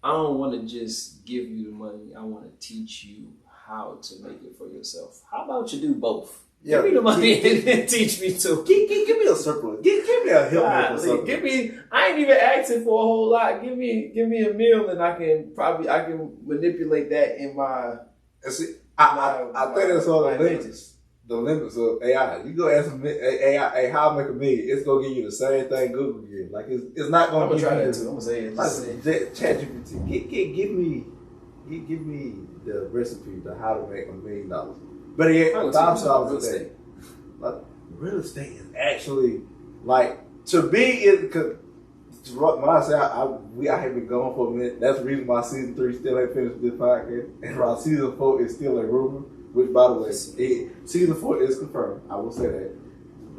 I don't want to just give you the money. I want to teach you how to make it for yourself. How about you do both? Yeah, give me the money and then teach me too. Give me a surplus. Give me a help or something. Give me. I ain't even asking for a whole lot. Give me a meal and I can manipulate that in my. I think that's all the limits of AI. You go ask AI, hey, how I make a million, it's gonna give you the same thing Google gives. Like it's not gonna. I'm gonna try that too. I'm gonna say it. ChatGPT, give me the recipe to how to make $1 million. But yeah, $1,000 a day. Like, real estate is actually like to be in because. When I say I have been gone for a minute, that's the reason why season 3 still ain't finished this podcast. And while season 4 is still a rumor, which by the way, season 4 is confirmed. I will say that.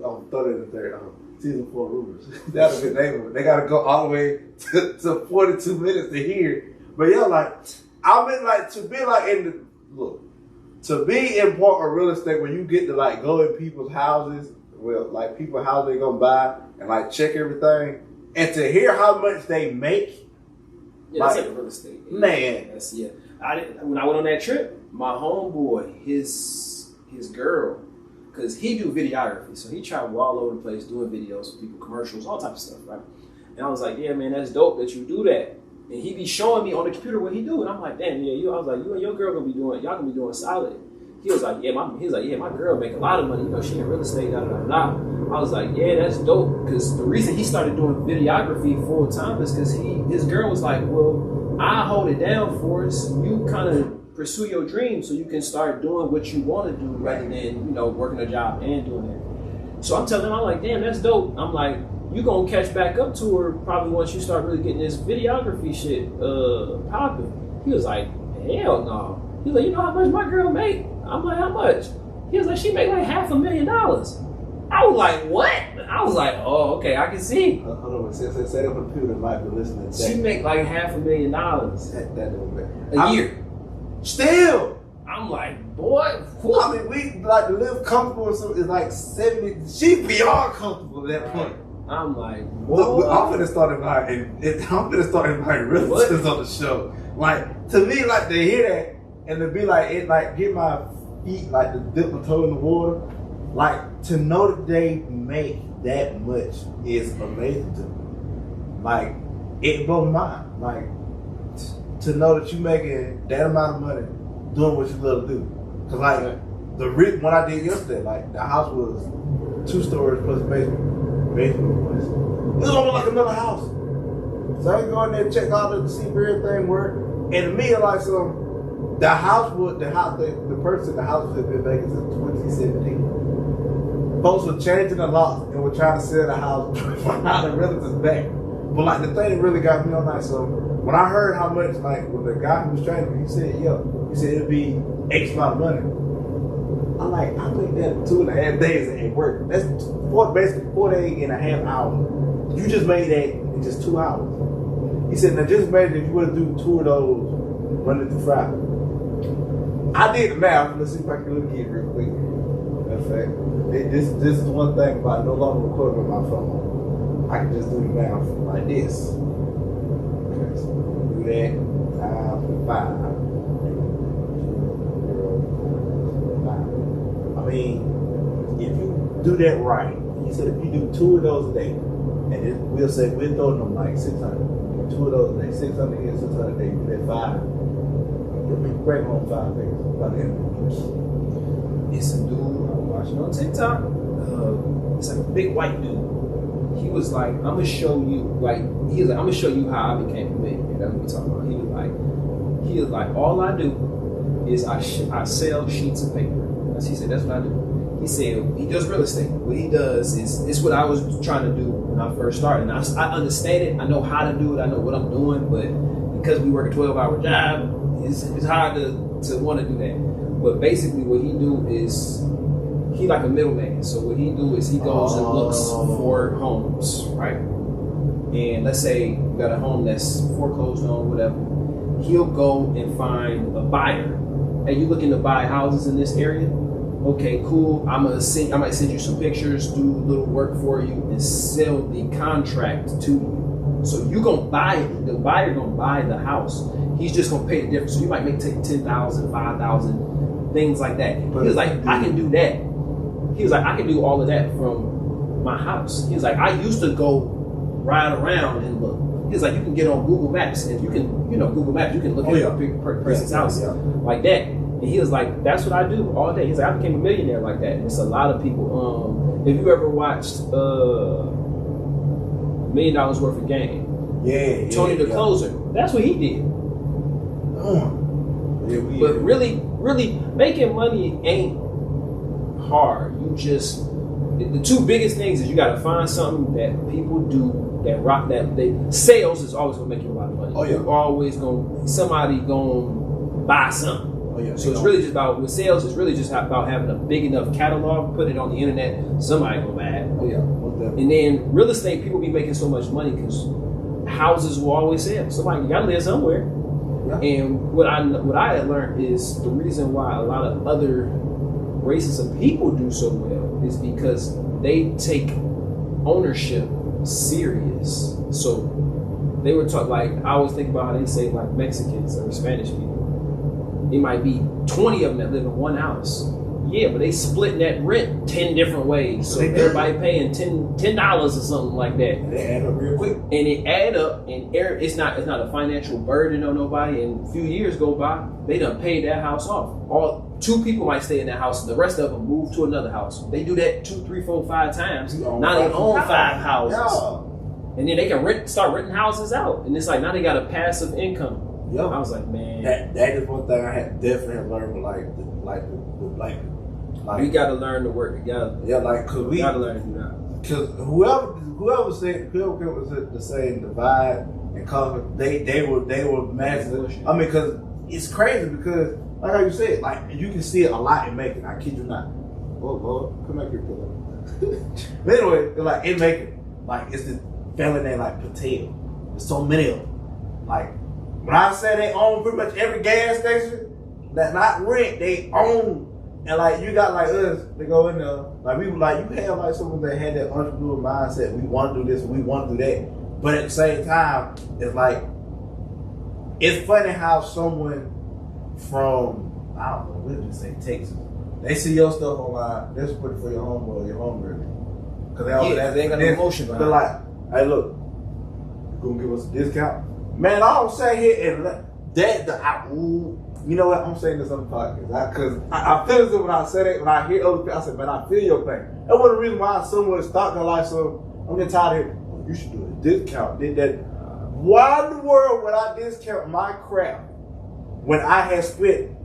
I'm throw that in there. Season 4 rumors. That'll be the name of it. They gotta go all the way to 42 minutes to hear. But yeah, like I mean, like to be like to be in part of real estate where you get to like go in people's houses, well, like people's houses they gonna buy and like check everything. And to hear how much they make, yeah, that's like real estate. Man, when I went on that trip, my homeboy, his girl, because he do videography, so he travel all over the place doing videos for people, commercials, all types of stuff, right? And I was like, yeah, man, that's dope that you do that. And he be showing me on the computer what he do, and I'm like, damn, yeah, I was like, you and your girl y'all gonna be doing solid. He was like, my girl make a lot of money. You know, she in real estate, da da da. I was like, yeah, that's dope. Because the reason he started doing videography full time is because his girl was like, well, I hold it down for us. You kind of pursue your dreams so you can start doing what you want to do rather than, working a job and doing that. So I'm telling him, I'm like, damn, that's dope. I'm like, you gonna catch back up to her probably once you start really getting this videography shit popping. He was like, hell no. He's like, you know how much my girl make? I'm like, how much? He was like, she make like $500,000. I was like, what? I was like, oh, okay, I can see. Hold on, say the computer might be listening. She make like $500,000 that don't make a year. Still, I'm like, boy. I mean, we like to live comfortable. So it's like 70. She beyond comfortable at that point. I'm like, look, I'm gonna start inviting relatives on the show. Like to me, like to hear that and to be like, it like get my feet like to dip my toe in the water. Like, to know that they make that much is amazing to me. Like, it blows my mind. Like, to know that you're making that amount of money doing what you love to do. Because, like, when I did yesterday, like, the house was 2 stories plus a basement. Basement was. It was almost like another house. So I go in there and check out to see where everything worked. And to me, like, the person in the house has been vacant since 2017. Folks were changing the locks and were trying to sell the house behind the relatives back. But like the thing that really got me on that, so when I heard how much, like when the guy who was training me, he said it'd be X amount of money. I'm like, I think that 2.5 days ain't work. That's basically 4.5 hours. You just made that in just 2 hours. He said, now just imagine if you were to do 2 of those Monday through Friday. I did the math. Let's see if I can look at it real quick. That's fact. This is one thing about no longer recording with my phone. I can just do the math like this. Okay, so do that times 5. I mean, if you do that right, he said if you do 2 of those a day, and then we'll say we're throwing them like 600. 2 of those a day, 600 here, 600 a day, you do that 5. You'll be break home 5 days by the end of the week. It's a dude I'm watching on TikTok. It's like a big white dude. He was like, I'm gonna show you, I'm gonna show you how I became a millionaire. That's what we talking about. He was like, all I do is I sell sheets of paper. He said, that's what I do. He said he does real estate. What he does is it's what I was trying to do when I first started. And I understand it. I know how to do it. I know what I'm doing. But because we work a 12-hour job, it's hard to want to do that. But basically, what he do is he like a middleman. So what he do is he goes and looks for homes, right? And let's say you got a home that's foreclosed on, whatever. He'll go and find a buyer. Hey, you looking to buy houses in this area? Okay, cool. I might send you some pictures, do a little work for you, and sell the contract to you. So you gonna buy it. The buyer gonna buy the house. He's just gonna pay the difference. So you might make take 10,000, 5,000, things like that. He was like, I can do that. He was like, I can do all of that from my house. He was like, I used to go ride around and look. He's like, you can get on Google Maps, and you can, Google Maps, you can look at a person's house like that. And he was like, that's what I do all day. He's like, I became a millionaire like that. And it's a lot of people. If you ever watched $1 Million Worth of Game, Tony the Closer, that's what he did. But really making money ain't hard. You just, the 2 biggest things is you got to find something that people do sales is always gonna make you a lot of money. You're always somebody gonna buy something. So it's really just about, with sales, it's really just about having a big enough catalog, put it on the internet, somebody gonna buy it. And then real estate, people be making so much money because houses will always sell. Somebody, you gotta live somewhere. And what I had learned is the reason why a lot of other races of people do so well is because they take ownership serious. So they were taught, like, I always think about how they say like Mexicans or Spanish people. It might be 20 of them that live in one house. Yeah, but they splitting that rent 10 different ways. So everybody paying $10 or something like that. And they add up real quick. And it add up, and it's not a financial burden on nobody. And a few years go by, they done paid that house off. 2 people might stay in that house, and the rest of them move to another house. They do that 2, 3, 4, 5 times. Now they own 5 houses. And then they can start renting houses out. And it's like, now they got a passive income. I was like, man, that is one thing I had definitely learned with like we gotta learn to work together. Cause we gotta learn to do that. Cause whoever said the saying divide and conquer, they were massive. I mean, cause it's crazy because like how you said, like you can see it a lot in Macon. I kid you not. Whoa, come back here, pull up. But anyway, like in Macon, like it's the family name like Patel. There's so many of them. Like when I say they own pretty much every gas station, that not rent, they own. And like you got like us, they go in there, like we like you have like someone that had that entrepreneurial mindset. We want to do this, we want to do that. But at the same time, it's like it's funny how someone from I don't know, we'll just say Texas, they see your stuff online, they're just putting it for your home or your home girl. Cause they ain't got no emotion behind it. They're like, hey look, you gonna give us a discount? Man, I don't say here and you know what? I'm saying this on the podcast because I feel as if when I say that, when I hear other people, I say, man, I feel your pain. That was the reason why someone stopped their life. So I'm getting tired of it. You should do a discount. Did that? Why in the world would I discount my crap when I had spent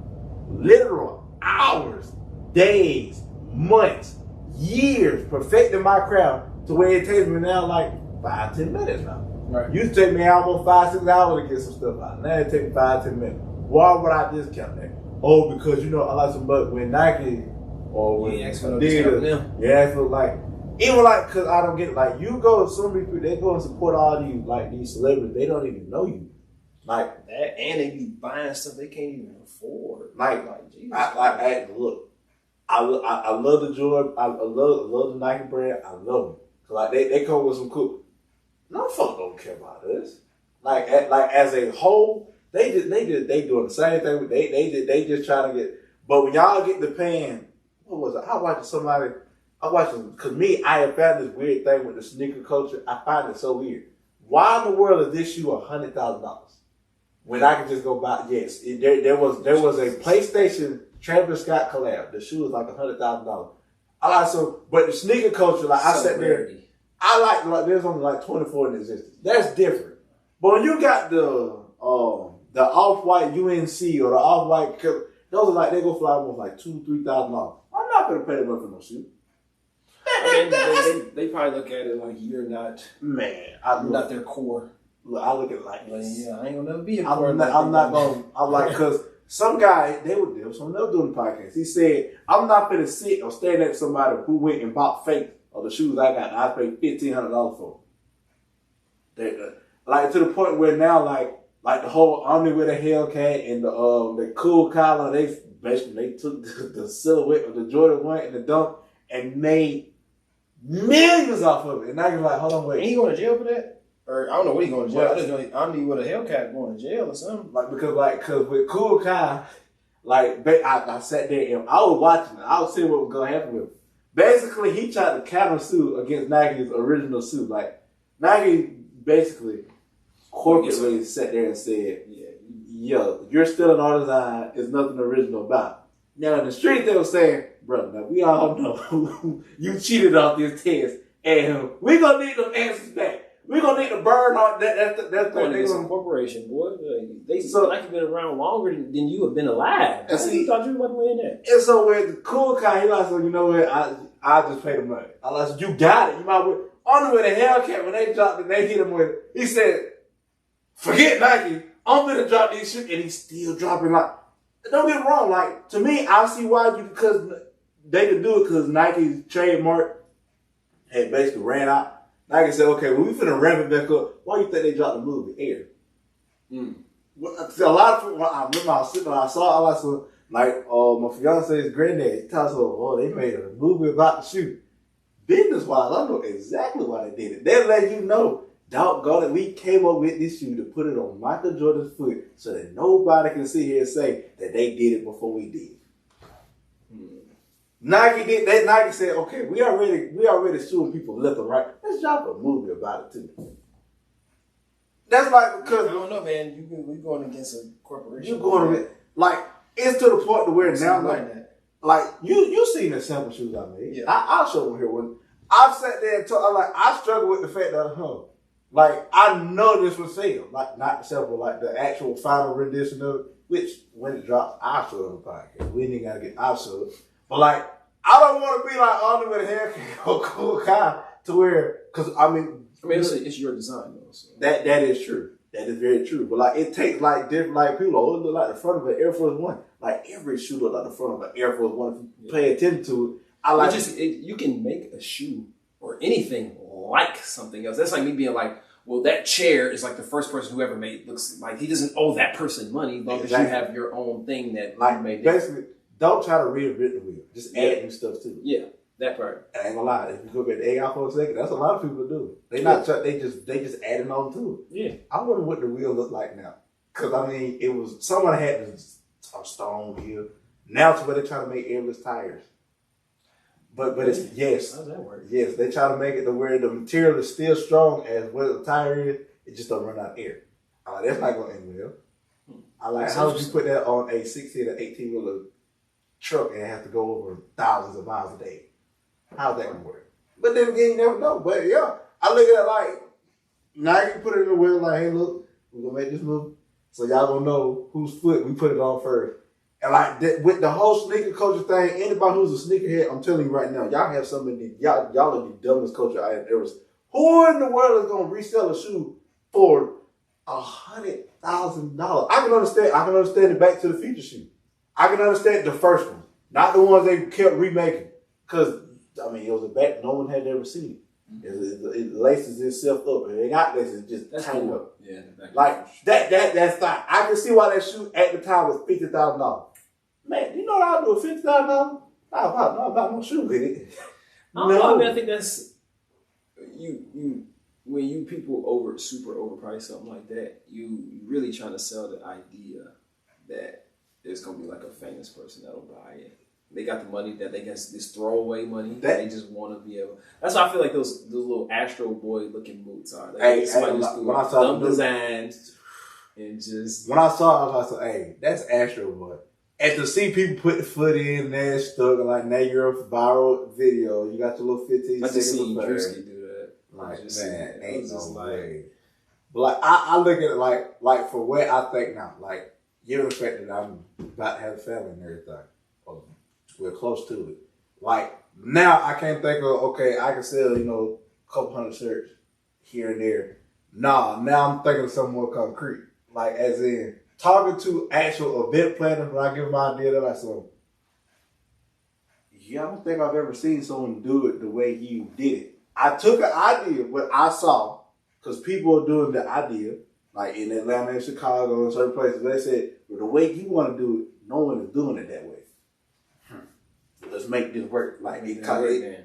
literal hours, days, months, years perfecting my craft to where it takes me now like 5-10 minutes now? Right. Used to take me almost 5-6 hours to get some stuff out. Now it take me 5-10 minutes. Why would I discount that? Oh, because I like some, but when Nike or when Adidas, yeah, so like, even like, cause I don't get it. Like, you go to some people, they go and support all these, like, these celebrities, they don't even know you. Like that, and they be buying stuff they can't even afford. Like Jesus. Look, I love the Jordan, I love the Nike brand, I love them. Cause like they come with some cool. No fuck don't care about this. Like as a whole, they doing the same thing. They just trying to get. But when y'all get the pan, what was it? I watching because I have found this weird thing with the sneaker culture. I find it so weird. Why in the world is this shoe $100,000 when I can just go buy? Yes, there was a PlayStation Travis Scott collab. The shoe was like $100,000. But the sneaker culture, like I sat there. I like there's only like 24 in existence. That's different. But when you got the off-white UNC or the off-white, those are like, they go for almost like $2,000-$3,000. I'm not gonna pay them for no shoe. They probably look at it like you're not, not their core. Look, I look at it like this. Yeah, I ain't gonna never be a core. I'm not gonna. I'm like, cause some guy they were doing the podcast. He said, I'm not gonna sit or stand next to somebody who went and bought fake of the shoes I got, and I paid $1,500 for. Like to the point where now, like the whole Omni with a Hellcat and the cool collar, they took the silhouette of the Jordan 1 and the Dunk and made millions off of it. And now you're like, hold on, wait. Ain't he going to jail for that? Or I don't know what he going to jail. I just know Omni with a Hellcat going to jail or something. Because with Cool Kai, I sat there and I was watching it. I was seeing what was going to happen with him. Basically, he tried to counter sue against Nike's original suit. Like, Nike basically corporately sat there and said, yo, you're still an artisan. There's nothing original about it. Now, in the street, they were saying, brother, now we all know you cheated off this test, and we're going to need them answers back. We're going to need to burn on that. That's what they're going to corporation, boy. Nike been around longer than you have been alive. I thought you wasn't winning that. And so with the cool guy, he like, so you know what? I just pay the money. I like, so you got it. You might win. Only with a Hellcat, when they dropped it, they hit him with it. He said, forget Nike. I'm going to drop these shit. And he's still dropping. Like, don't get me wrong. Like, to me, I see why because they could do it because Nike's trademark had basically ran out. Nike said, okay, well, we finna ramp it back up. Why do you think they dropped the movie? Air. Well, a lot of people, I remember I was sitting there, I saw like my fiance's granddad, he tells us, they made a movie about the shoe. Business-wise, I know exactly why they did it. They let you know, doggone it, we came up with this shoe to put it on Michael Jordan's foot so that nobody can sit here and say that they did it before we did. Nike did that. Nike said, okay, we already suing people left and right. Let's drop a movie about it too. That's like, because I don't know, man. You're going against a corporation. You're going like, it's to the point to where now, like you seen the sample shoes I made. Yeah. I'll show them here one. I've sat there and I struggle with the fact that like I know this was sale, like not the sample, like the actual final rendition of it. Which when it drops, I'll show it on the podcast. We ain't gotta I'll show it. But like, I don't want to be like Omni with a haircut or Cool Kai to where, because I mean it's your design though. So. That is true. That is very true. But like, it takes like different, like people look like the front of an Air Force One. Like every shoe look like the front of an Air Force One. If you pay attention to it, I like. You can make a shoe or anything like something else. That's like me being like, well, that chair is like the first person who ever made. Looks like he doesn't owe that person money, but you have your own thing that like you made. Basically. Don't try to reinvent the wheel. Just add new stuff to it. Yeah, that part. I ain't gonna lie. If you go back to AI for a second, that's a lot of people do. They just adding on to it. Yeah. I wonder what the wheel look like now. Cause I mean, it was someone had this stone wheel. Now it's where they try to make airless tires. But it's yes. How does that work? Yes, they try to make it to where the material is still strong as what the tire is. It just don't run out of air. That's not gonna end well. I like how would you put that on a 16 or 18 wheeler truck and have to go over thousands of miles a day? How's that gonna work? But then again, you never know. But yeah, I look at it like Nike put it in the wheel like, hey, look, we're gonna make this move, so y'all gonna know whose foot we put it on first. And like that, with the whole sneaker culture thing, anybody who's a sneakerhead, I'm telling you right now, y'all have some of the y'all are the dumbest culture I have ever seen. Who in the world is gonna resell a shoe for $100,000. I can understand the Back to the Future shoe. I can understand the first one, not the ones they kept remaking. Because, I mean, it was a back no one had ever seen. It laces itself up. And it got laces, just tighten cool. up. Yeah, like, that's fine. I can see why that shoe at the time was $50,000. Man, you know what I'll do with $50,000? I'll buy no shoe with it. I don't know. I mean, I think that's, when you people super overprice something like that, you really trying to sell the idea that there's going to be like a famous person that'll buy it. They got the money that they guess this throwaway money. They just want to be able. That's why I feel like those little Astro Boy looking boots are. Like, somebody just do dumb designs and just. When I saw it, I was like, "Hey, that's Astro Boy." And to see people put the foot in there, stuck, like now you're a viral video. You got your little 15 seconds. I just seen Drewski do that. Like, man, ain't no way. But like, I look at it like for where I think now, like, given the fact that I'm about to have a family and everything. We're close to it. Like, now I can't think of, okay, I can sell, a couple hundred shirts here and there. Nah, now I'm thinking of something more concrete. Like, as in, talking to actual event planners when I give them my idea, they're like, so, yeah, I don't think I've ever seen someone do it the way you did it. I took an idea, what I saw, because people are doing the idea, like in Atlanta and Chicago and certain places, they said, well, the way you want to do it, no one is doing it that way. Let's make this work. Like it cost me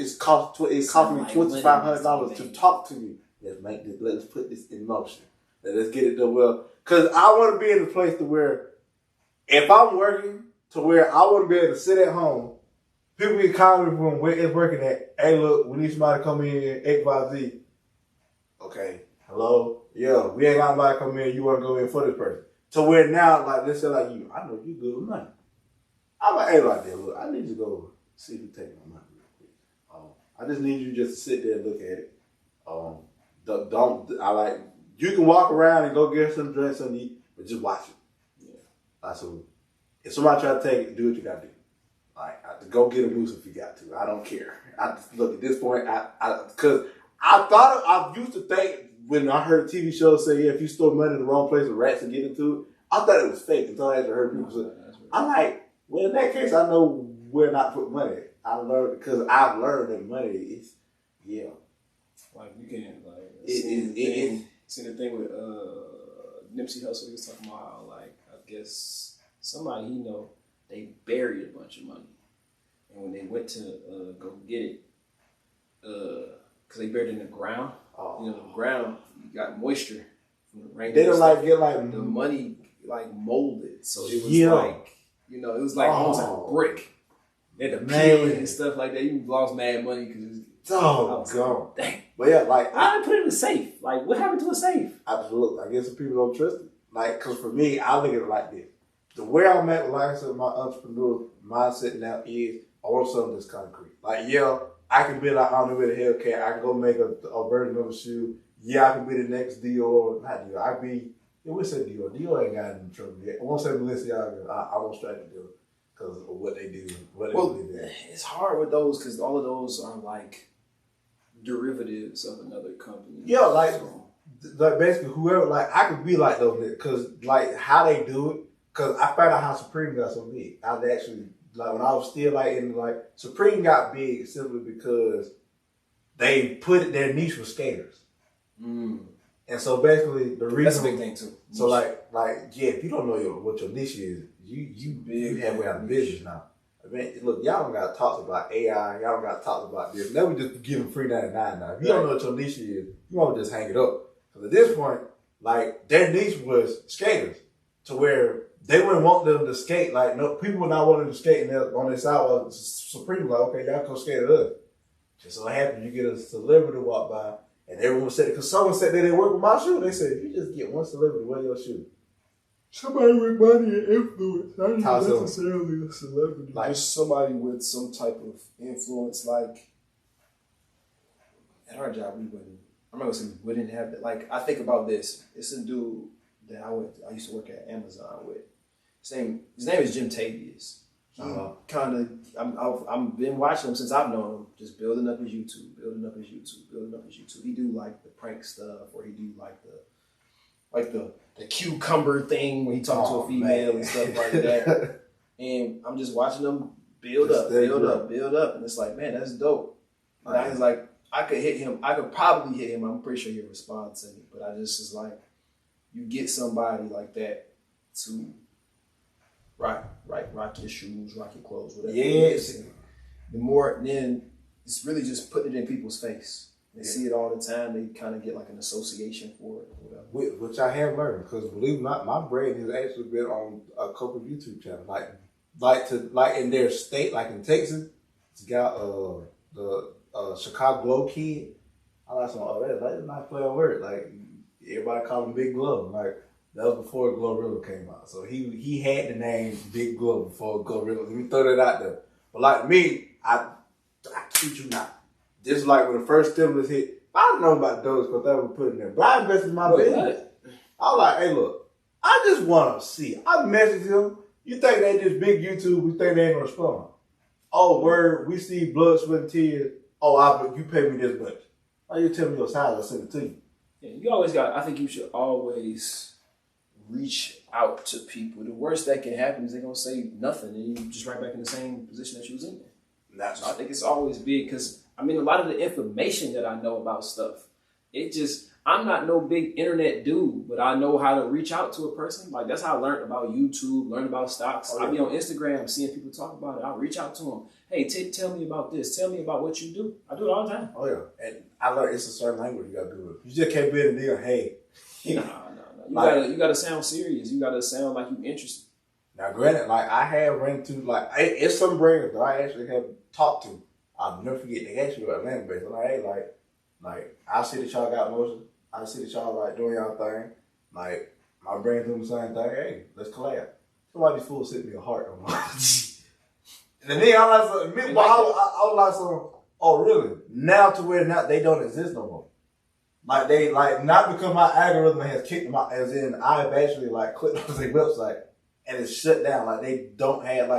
$2,500 to talk to you. Let's put this in motion. Let's get it done well. Cause I want to be in a place to where if I'm working to where I want to be able to sit at home, people can call me from where it's working at. Hey, look, we need somebody to come in XYZ. Okay, hello, yeah, we ain't got nobody come in. You want to go in for this person? To where now, like let's say like you, I know you good with money. I'm like, hey, like that. Look, I need you to go see who taking my money real quick. I just need you just to sit there and look at it. You can walk around and go get some drinks and eat, but just watch it. Yeah. So if somebody try to take it, do what you got to do. Like, go get a moose if you got to. I don't care. Look, at this point, because I used to think when I heard TV shows say, yeah, if you store money in the wrong place, the rats will get into it. I thought it was fake until I actually heard people say, I'm like, well, in that case, I know where not to put money. I learned because I've learned that money is, yeah. Like you can't see the thing with Nipsey Hussle. He was talking about how I guess somebody he know they buried a bunch of money, and when they went to go get it, because they buried it in the ground. The ground you got moisture from the rain. They don't get the money molded, so it was it was like almost like a brick. They had to peel it and stuff like that. You lost mad money because gone. Dang. But yeah, I put it in a safe. Like, what happened to a safe? Absolutely. I guess some people don't trust it. Like, because for me, I look at it like this. The way I'm at, like I said, my entrepreneurial mindset now is I want something that's concrete. Like, yeah, I can be like, I don't know where the hell can. I can go make a version of a shoe. Yeah, I can be the next Dior. Not Dior. We said Dior. Dior ain't got in trouble yet. I won't say Balenciaga. I won't strike the deal because of what they do. It's hard with those because all of those are like derivatives of another company. Yeah, like basically whoever, I could be like those because how they do it. Because I found out how Supreme got so big. I actually when I was still Supreme got big simply because they put their niche was skaters. And so basically the reason that's a big thing too. So if you don't know what your niche is, you halfway out of business now. I mean, look, y'all don't got talks about AI. Y'all don't got talks about this. Never just give them $3.99 now. If you don't know what your niche is, you won't just hang it up. Because at this point, their niche was skaters, to where they wouldn't want them to skate. No people would not want them to skate on their side. Supreme okay, y'all go skate at us. Just so happens you get a celebrity walk by. And everyone said it because someone said they didn't work with my shoe. They said, if you just get one celebrity, wear your shoe. Somebody with money and influence. Not necessarily a celebrity. Just somebody with some type of influence. At our job, I'm not going to say we wouldn't have that. I think about this. It's a dude that I used to work at Amazon with. His name is Jim Tavius. I've been watching him since I've known him, just building up his YouTube. He do like the prank stuff, or he do like the cucumber thing when he talks to a female and stuff like that. And I'm just watching them build up. And it's like, man, that's dope. And I was like, I could probably hit him. I'm pretty sure he'll respond to me. But I just is like, you get somebody like that to rock your shoes, rock your clothes, whatever. Yes. The more, then it's really just putting it in people's face. They see it all the time. They kind of get like an association for it, or whatever. Which I have learned, because believe it or not, my brain has actually been on a couple of YouTube channels. Like in their state, like in Texas, it's got the Chicago Glow Kid. I like some. That's not play on word. Like everybody call him Big Glow. Like that was before Glorilla came out, so he had the name Big Glow before Glorilla. Let me throw that out there. But like me, I kid you not. This is like when the first stimulus hit. I don't know about those because they were put in there, but I invested in my business. I was like, hey, look, I just want to see. I messaged him. You think they just big YouTube? We think they ain't gonna respond. Oh, word, we see blood, sweat, and tears. Oh, you pay me this much. Why you tell me your size? I send it to you. Yeah, you always got. I think you should always reach out to people. The worst that can happen is they're gonna say nothing, and you just right back in the same position that you was in. So I think it's always big because I mean a lot of the information that I know about stuff, I'm not no big internet dude, but I know how to reach out to a person. Like that's how I learned about YouTube, learned about stocks. I be on Instagram seeing people talk about it. I'll reach out to them. Hey, tell me about this. Tell me about what you do. I do it all the time. Oh yeah, and I learned it's a certain language you gotta do it. You just can't be in the deal. Hey, no. You gotta sound serious. You gotta sound like you interested. Now, granted, like I have ran into it's some brands that I actually have talked to. I'll never forget. They actually were Atlanta based. I'm like, hey, like I see that y'all got motion. I see that y'all like doing y'all thing. Like my brand doing the same thing. Hey, let's collab. Somebody fools sent me a heart on my and then I was like, oh really? Now to where now they don't exist no more. Like they not because my algorithm has kicked them out, as in I've actually like clicked on their website and it's shut down. Like they don't have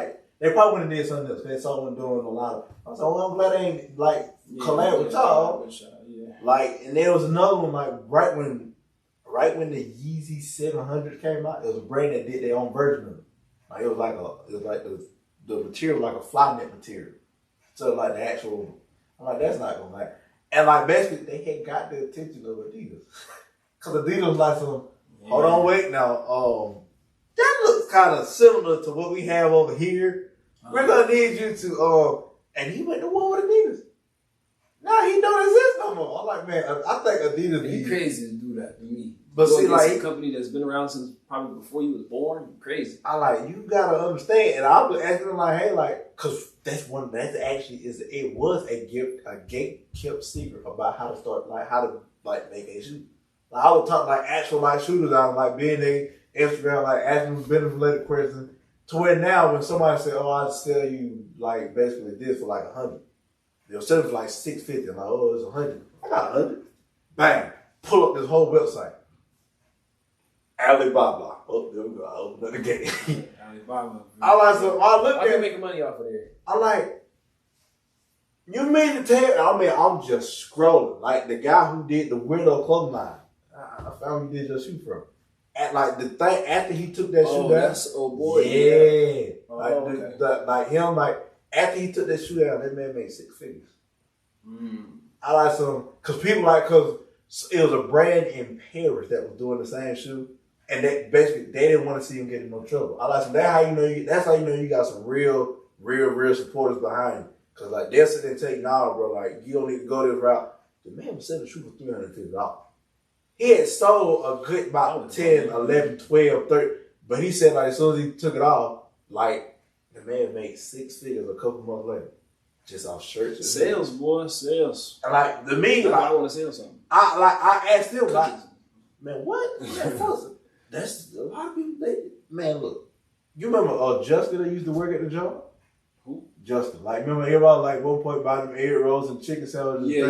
they probably wouldn't have did something else. They saw them doing a lot of. I was like, well, I'm glad they ain't collab with y'all. Like, and there was another one like right when the Yeezy 700 came out, there was a brand that did their own version of it. Like it was like the material like a fly net material. So like the actual, I'm like that's not gonna like. And like basically they had got the attention of Adidas. Cause Adidas was like hold on, wait now, that looks kind of similar to what we have over here. We're gonna need you to and he went to war with Adidas. Now he don't exist no more. I'm like, man, I think Adidas be crazy to do that to me. But see, like a company that's been around since probably before you was born, you crazy. I like you gotta understand, and I was asking him like, hey, like, cause it was a gate kept secret about how to start, like how to like make a shoot. Like I would talk like actual like shooters out, like being a Instagram, like asking them business related questions. To where now when somebody say, oh, I'll sell you like basically this for like 100. They'll sell it for like $650. I'm like, oh, it's 100. I got 100. Bang. Pull up this whole website. Alibaba. Oh, there we go. I opened up the gate. Alibaba. I can make money off of there. I'm like, you mean to tell me? I'm just scrolling. Like the guy who did the Weirdo clothing line. I found he did your shoe from. At like the thing after he took that shoe down. Oh boy. Yeah. Okay. Like him, like after he took that shoe down, that man made 6 figures. I like some because it was a brand in Paris that was doing the same shoe, and they didn't want to see him get in no trouble. I like some. That's how you know you got some real supporters behind you. Cause like they'll sit there and take bro, like you don't need to go this route. The man was selling the shoe for $350. He had stole a good about 10, 11, 12, 13, but he said like as soon as he took it off, like the man made 6 figures a couple months later. Just off shirts. And sales, boy, sales. And like to me, I want to sell something. I asked him like, man, what? That's a lot of people. Man, look, you remember Justin that used to work at the job? Who? Justin. Like remember everybody like one point buy them egg rolls and chicken sandwiches. Yeah.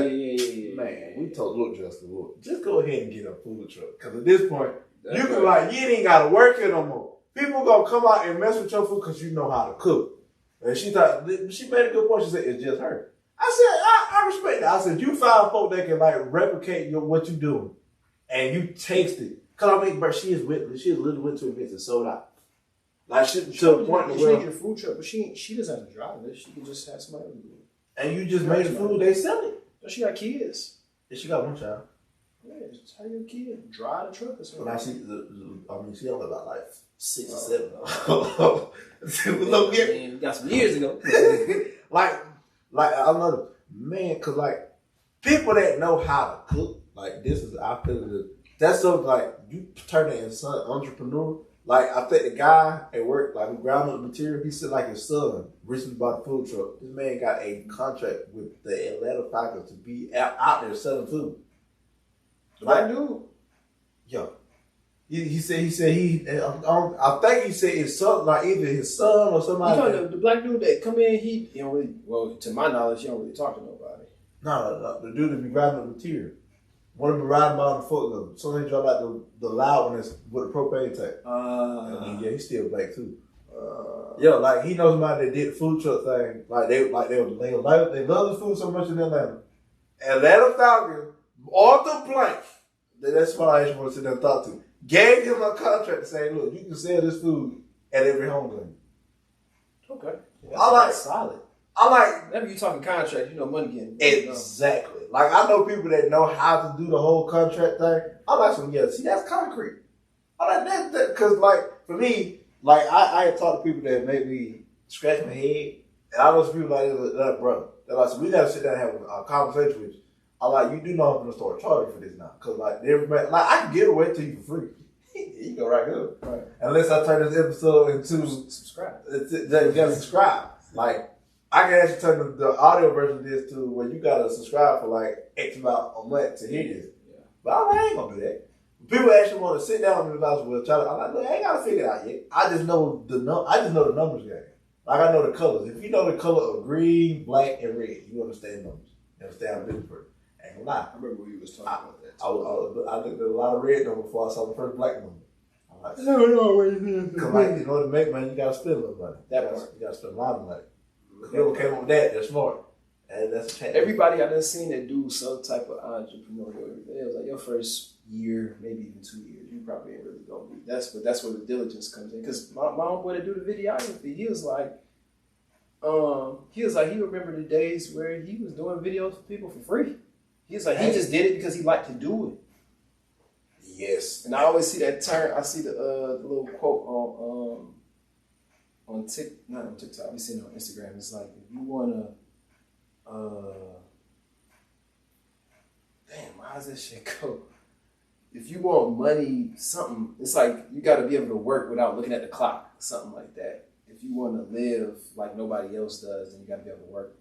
Man, we told Justin, look, just go ahead and get a food truck. Because at this point, you can like you ain't gotta work here no more. People gonna come out and mess with your food because you know how to cook. And she thought, she made a good point. She said, it's just her. I said, I respect that. I said, you find folk that can like replicate what you doing and you taste it. Cause I mean, bro, she literally went to events and sold out. Like she to the point where she a food truck, but she doesn't have to drive it. She can just have somebody do it. And you just made the food, they sell it. But she got kids. Yeah, she got one child. Yeah, just how your kid drive the truck or something. But she only about like 6 or 7. Look, you got some years ago. like I love it, man. Cause like people that know how to cook, like this is I feel that's something like you turn it into entrepreneur. Like I think the guy at work, like who ground up the material, he said like his son recently bought a food truck. This man got a contract with the Atlanta Falcons to be out there selling food. Like, dude, yo, he said I think he said his son, like either his son or somebody. You know the black dude that come in, he don't really, well, to my knowledge, he don't really talk to nobody. No, the dude that be grinding up the material. One of them riding by on the foot, so they drop out the loud one that's with the propane tank. Yeah, he's still black too. Yeah, like he knows somebody that did the food truck thing. Like they love the food so much in Atlanta. Atlanta Falcons, Arthur Blank. That's what I actually want to sit there and talk to. Gave him a contract to say, look, you can sell this food at every home game. Okay, that's solid. I like. Whenever you talking contract, you know money getting. Exactly. Like I know people that know how to do the whole contract thing. I like some. Yeah, see, that's concrete. I like that because, like, for me, like I talk to people that make me scratch my head, and I know some people like that, brother. They're like, so we gotta sit down and have a conversation with you. I like, you do know I'm gonna start charging for this now, because like everybody, like I can give it away to you for free. You go right here, right? Unless I turn this episode into subscribe. You gotta subscribe, like. I can actually turn the audio version of this to where you gotta subscribe for like X amount a month to hear this. Yeah. But I ain't gonna do that. People actually want to sit down with me about it. I'm like, look, I ain't gotta figure it out yet. I just know the numbers game. Like I know the colors. If you know the color of green, black, and red, you understand numbers. You understand business for it. Ain't gonna lie. I remember when you was talking about that. I looked at a lot of red numbers before I saw the first black number. I'm like, because like in order to make money, you gotta spend a little money. You gotta spend a lot of money. Whoever came up with that, they're smart. And that's everybody I done seen that do some type of entrepreneurial. It was like your first year, maybe even 2 years, you probably ain't really gonna be. That's where the diligence comes in. Because my homeboy that do the videography, he was like, he remembered the days where he was doing videos for people for free. He was like, he just did it because he liked to do it. Yes. And I always see that term. I see the little quote on not on TikTok, we seen it on Instagram. It's like, if you wanna, how's that shit go? If you want money, something, it's like you gotta be able to work without looking at the clock, something like that. If you wanna live like nobody else does, then you gotta be able to work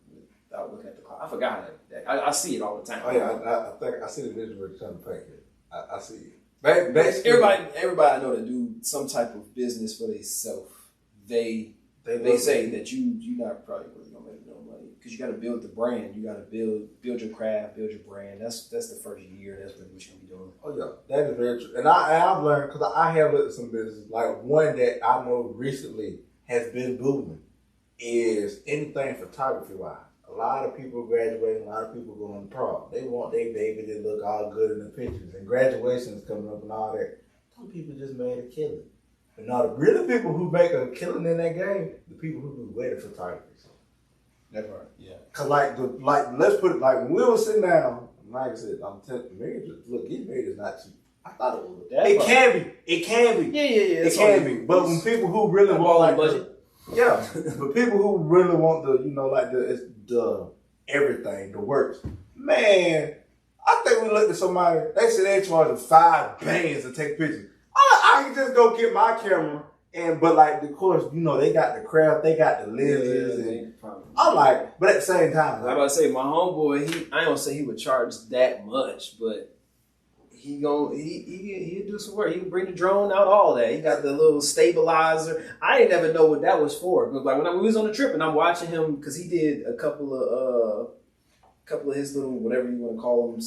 without looking at the clock. I forgot that. I see it all the time. Oh yeah, I think I see the vision where you're trying to paint it. I see it. Basically, everybody I know that do some type of business for themselves. They say that you're not probably really gonna make no money because you got to build the brand. You got to build your craft, build your brand. That's the first year. That's really what you're gonna be doing. Oh yeah, that is very true. And I've learned because I have looked at some businesses. Like one that I know recently has been booming is anything photography wise. A lot of people graduating. A lot of people going to prom. They want their baby to look all good in the pictures, and graduations coming up and all that. Some people just made a killing. But now the really people who make a killing in that game, the people who do wedding photography. That's right. Yeah. Cause let's put it like when we were sitting down, like I said, I'm telling you, marriage. Look, getting married is not cheap. I thought it was. It can be. Yeah. It can be. But when people who really want like budget. Yeah. But people who really want the everything, the works. Man, I think we looked at somebody. They said they charged $5 bands to take pictures. I can just go get my camera but like of course, they got the craft, they got the lenses, and I'm like, but at the same time, I'm about to say my homeboy, I don't say he would charge that much, but he'll do some work. He can bring the drone out, all that. He got the little stabilizer. I didn't ever know what that was for. Because like when we was on the trip and I'm watching him, because he did a couple of his little whatever you want to call them,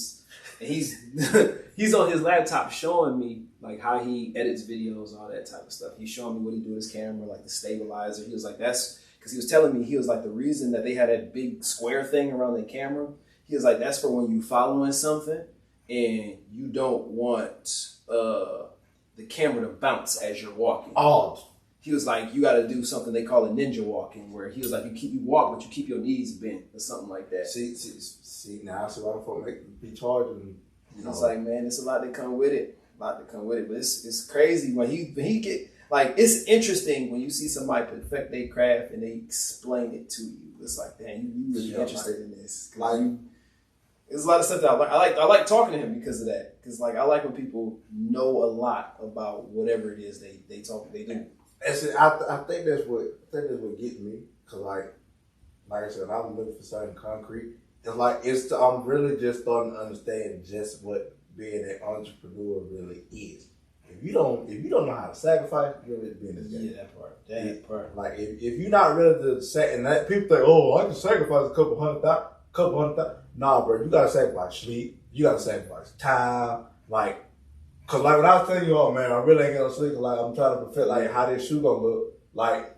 and he's on his laptop showing me like how he edits videos, all that type of stuff. He's showing me what he do with his camera, like the stabilizer. He was like, because because he was telling me, he was like, the reason that they had that big square thing around the camera, he was like, that's for when you following something and you don't want the camera to bounce as you're walking. Oh. He was like, you got to do something they call a ninja walking, where he was like, you walk, but you keep your knees bent or something like that. See now I see why the folk be charging. It's like, man, it's a lot that come with it. But it's crazy when he get, like, it's interesting when you see somebody perfect their craft and they explain it to you. It's like, damn, you really interested in this. Like, there's a lot of stuff that I like talking to him because of that. Because, like, I like when people know a lot about whatever it is they do. I think that's what gets me. Cause like I said, I'm looking for something concrete. It's like I'm really just starting to understand just what being an entrepreneur really is. If you don't know how to sacrifice, you're really being this game. Yeah, that part. Like if you're not really and that people think, oh, I can sacrifice a couple hundred thousand. Nah, bro, you gotta sacrifice sleep. You gotta sacrifice time. Like, cause like when I was telling you, oh man, I really ain't gonna sleep. Like I'm trying to perfect like how this shoe gonna look. Like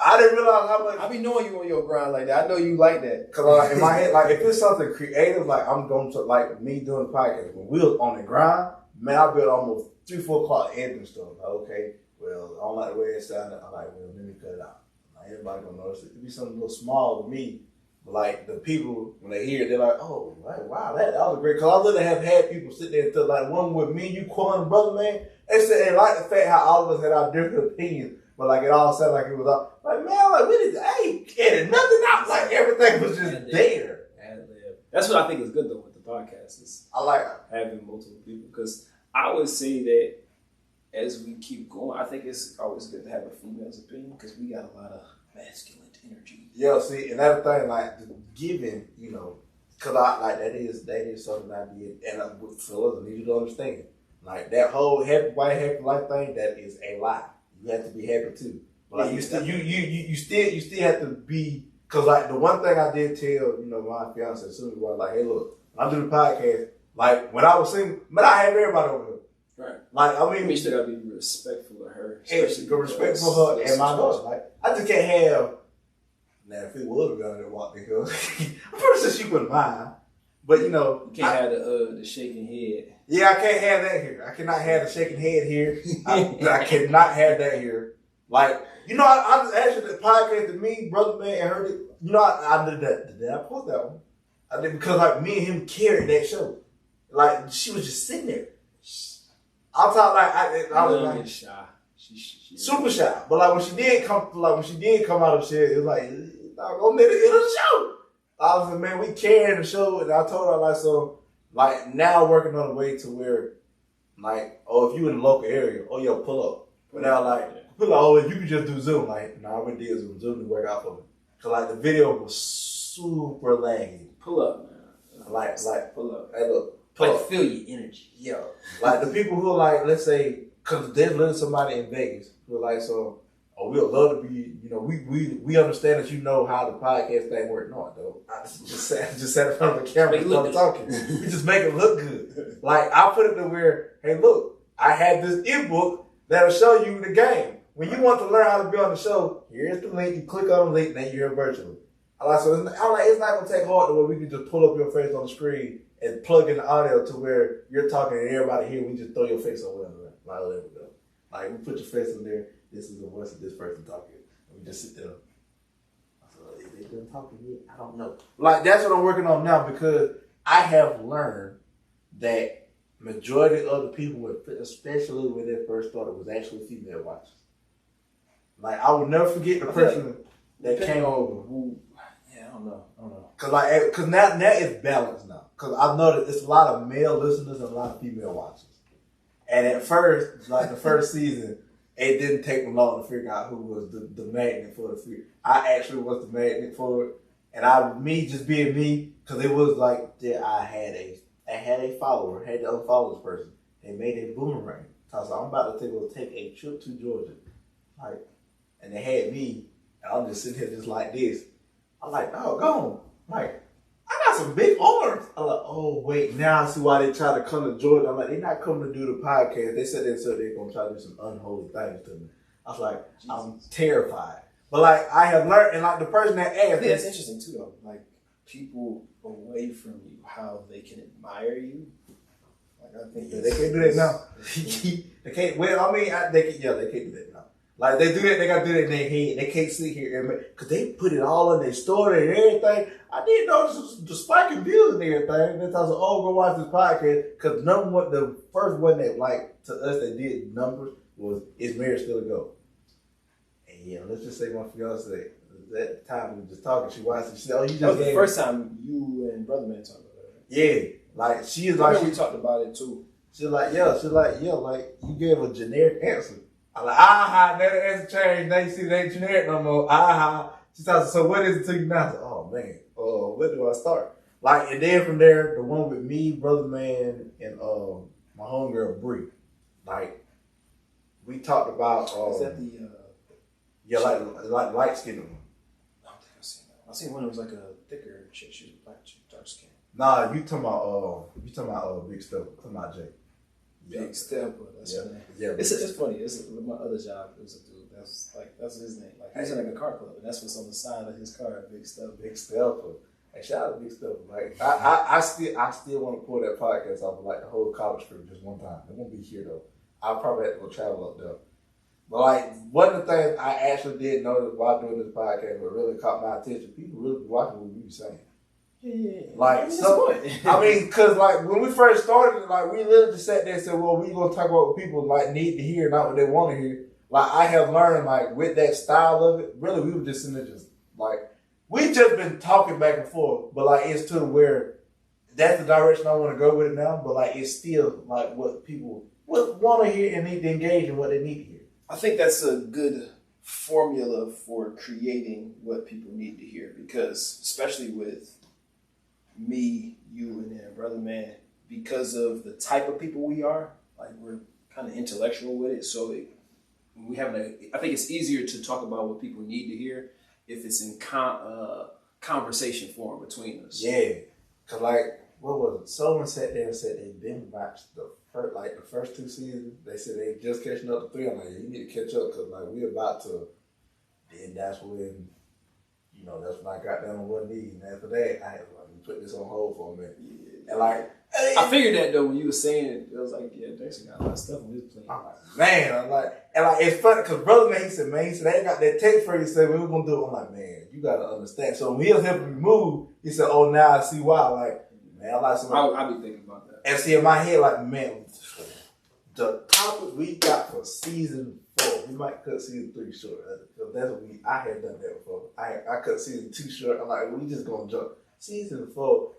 I didn't realize how much. I be knowing you on your grind like that. I know you like that. Cause in my head, like if it's something creative, like I'm going to like me doing the podcast. When we was on the grind, man, I built almost 3-4 o'clock editing stuff. Like, okay, well, I don't like the way it sounded. I'm like, well, let me cut it out. Like everybody gonna notice it. It'd be something a little small to me. But like the people when they hear it, they're like, oh, like, wow, that was great. Cause I literally have had people sit there and tell like one with me, you, Quan, brother, man. They said they like the fact how all of us had our different opinions. But like it all sounded like it was up. Like man, like we didn't edit nothing out. Like everything was just there. That's what I think is good though with the podcast is I like having multiple people, because I would say that as we keep going, I think it's always good to have a female's opinion because we got a lot of masculine energy. Yeah, see, and that thing like giving, cause I like that is something I did, and with fellas, I need you to understand, like that whole happy wife, happy life thing, that is a lie. You have to be happy too. But like you still have to be, cause like the one thing I did tell, my fiance as soon as we were like, hey look, when I do the podcast, like when I was single, but I have everybody over here. Right. Like I mean you still gotta be respectful of her. Respectful of her and my daughter. Like I just can't have now if it was a girl that walked in here, I'm pretty sure she wouldn't mind. But you can't have the shaking head. Yeah, I can't have that here. I cannot have the shaking head here. I cannot have that here. Like, I just actually the podcast to me, brother man, and heard it. I did that. Did I post that one? I did because like me and him carried that show. Like she was just sitting there. I'm talking like I was like shy. She super shy. But like when she did come out of shit, it was like I'm in a show. I was like, man, we carrying the show, and I told her like so. Like now working on a way to where, like, oh, if you in the local area, oh, yo, pull up. But now like, pull up, oh, you can just do Zoom. Like, nah, we did Zoom. Zoom didn't work out for me. Cause like the video was super laggy. Pull up, man. Like pull up. Hey, look, pull up. Feel your energy. Yeah. Like the people who are like, let's say, cause there's literally somebody in Vegas who are like, so, oh, we would love to be, we understand that you know how the podcast thing works. No, though. I just sat in front of the camera and started talking. We just make it look good. Like, I put it to where, hey, look, I had this ebook that'll show you the game. When you want to learn how to be on the show, here's the link. You click on the link, then you're virtually. I'm like, it's not going to take hard to where we can just pull up your face on the screen and plug in the audio to where you're talking and everybody here, we just throw your face on whatever. Like, there we go. Like, we put your face in there. This is the voice of this person talking. And we just sit there. So, if they done talking yet? I don't know. Like, that's what I'm working on now because I have learned that majority of the people, especially when they first started, was actually female watchers. Like, I will never forget the person that came over. Yeah, I don't know. Cause now it's balanced now. Cause I've noticed it's a lot of male listeners and a lot of female watchers. And at first, like the first season, it didn't take me long to figure out who was the magnet for the fear. I actually was the magnet for it. And me just being me, cause it was like that I had a follower, had to unfollow this person. They made a boomerang. So I was like, I'm about to take a trip to Georgia. Like, and they had me, and I'm just sitting here just like this. I'm like, oh, go on. Like, I got some big arms. I'm like, oh, wait, now I see why they try to come to Georgia. I'm like, they're not coming to do the podcast. They said they're going to try to do some unholy things to me. I was like, I'm terrified. But like I have learned, and like the person that asked, I think that's interesting too, though. Like people away from you, how they can admire you. Like I think they can't do that now. They can't. Well, I mean, they can. Yeah, they can't do that now. Like they do that, they gotta do that in their head. They can't sit here and because they put it all in their story and everything. I didn't notice the spike in views and everything. Then I was like, oh, go watch this podcast because number one, the first one that like to us that did numbers was Is Marriage Still a Go? And yeah, let's just say my fiance that time we were just talking. She watched it. She said, "Oh, you just." That was the first time you and Brother Man talked about it. Right? Yeah, like she is like we talked about it too. She's like, yeah, like you gave a generic answer. I'm like, now the answer changed. Now you see it ain't generic no more. She says, so what is it to you now? I said, oh man, where do I start? Like, and then from there, the one with me, Brother Man, and my homegirl Bree. Like, we talked about. Is that the? Yeah, like light skinned one. I don't think I've seen that. I seen one that was like a thicker chick. She was black chick, dark skin. Nah, you talking about Big Step. Talking about Jay. Big Step, that's her name. Yeah, it's funny. It's my other job. It was a dude. That's his name. Like he's in like a car club, and that's what's on the side of his car. Big Step. Big Step. Hey, shout out to Big Step. Like I still want to pull that podcast off of like the whole college trip just one time. It won't be here though. I'll probably have to go travel up there. But like one of the things I actually did notice while doing this podcast, what really caught my attention, people really watching what we were saying. Yeah. Like, I mean, cause like when we first started, like we literally just sat there and said, well, we gonna talk about what people like need to hear, not what they want to hear. Like I have learned, like with that style of it, really we were just in there just like, we just been talking back and forth, but like it's to where that's the direction I want to go with it now, but like it's still like what people want to hear and need to engage in what they need to hear. I think that's a good formula for creating what people need to hear because especially with me, you, and then Brother Man, because of the type of people we are, like we're kind of intellectual with it. So I think it's easier to talk about what people need to hear if it's in conversation form between us. Yeah, cause like what was it? Someone sat there and said they didn't watch the first two seasons. They said they just catching up to 3. I'm like, you need to catch up because like we about to. Then that's when, that's when I got down on one knee, and after that I had to put this on hold for a minute. Yeah. And like, I figured that though when you were saying it, I was like, yeah, Dexter got a lot of stuff on his plate. I'm like, man, it's funny because Brother Man, he said they got that text for you. He said we were gonna do it. I'm like, man, you gotta understand. So when he was helping me move, he said, oh, now I see why. Like, man, I like somebody. I'll be thinking about that. And see in my head, like, man, the topic we got for season 4, we might cut season 3 short. Because that's what I had done that before. I cut season 2 short. I'm like, we just gonna jump. Season 4,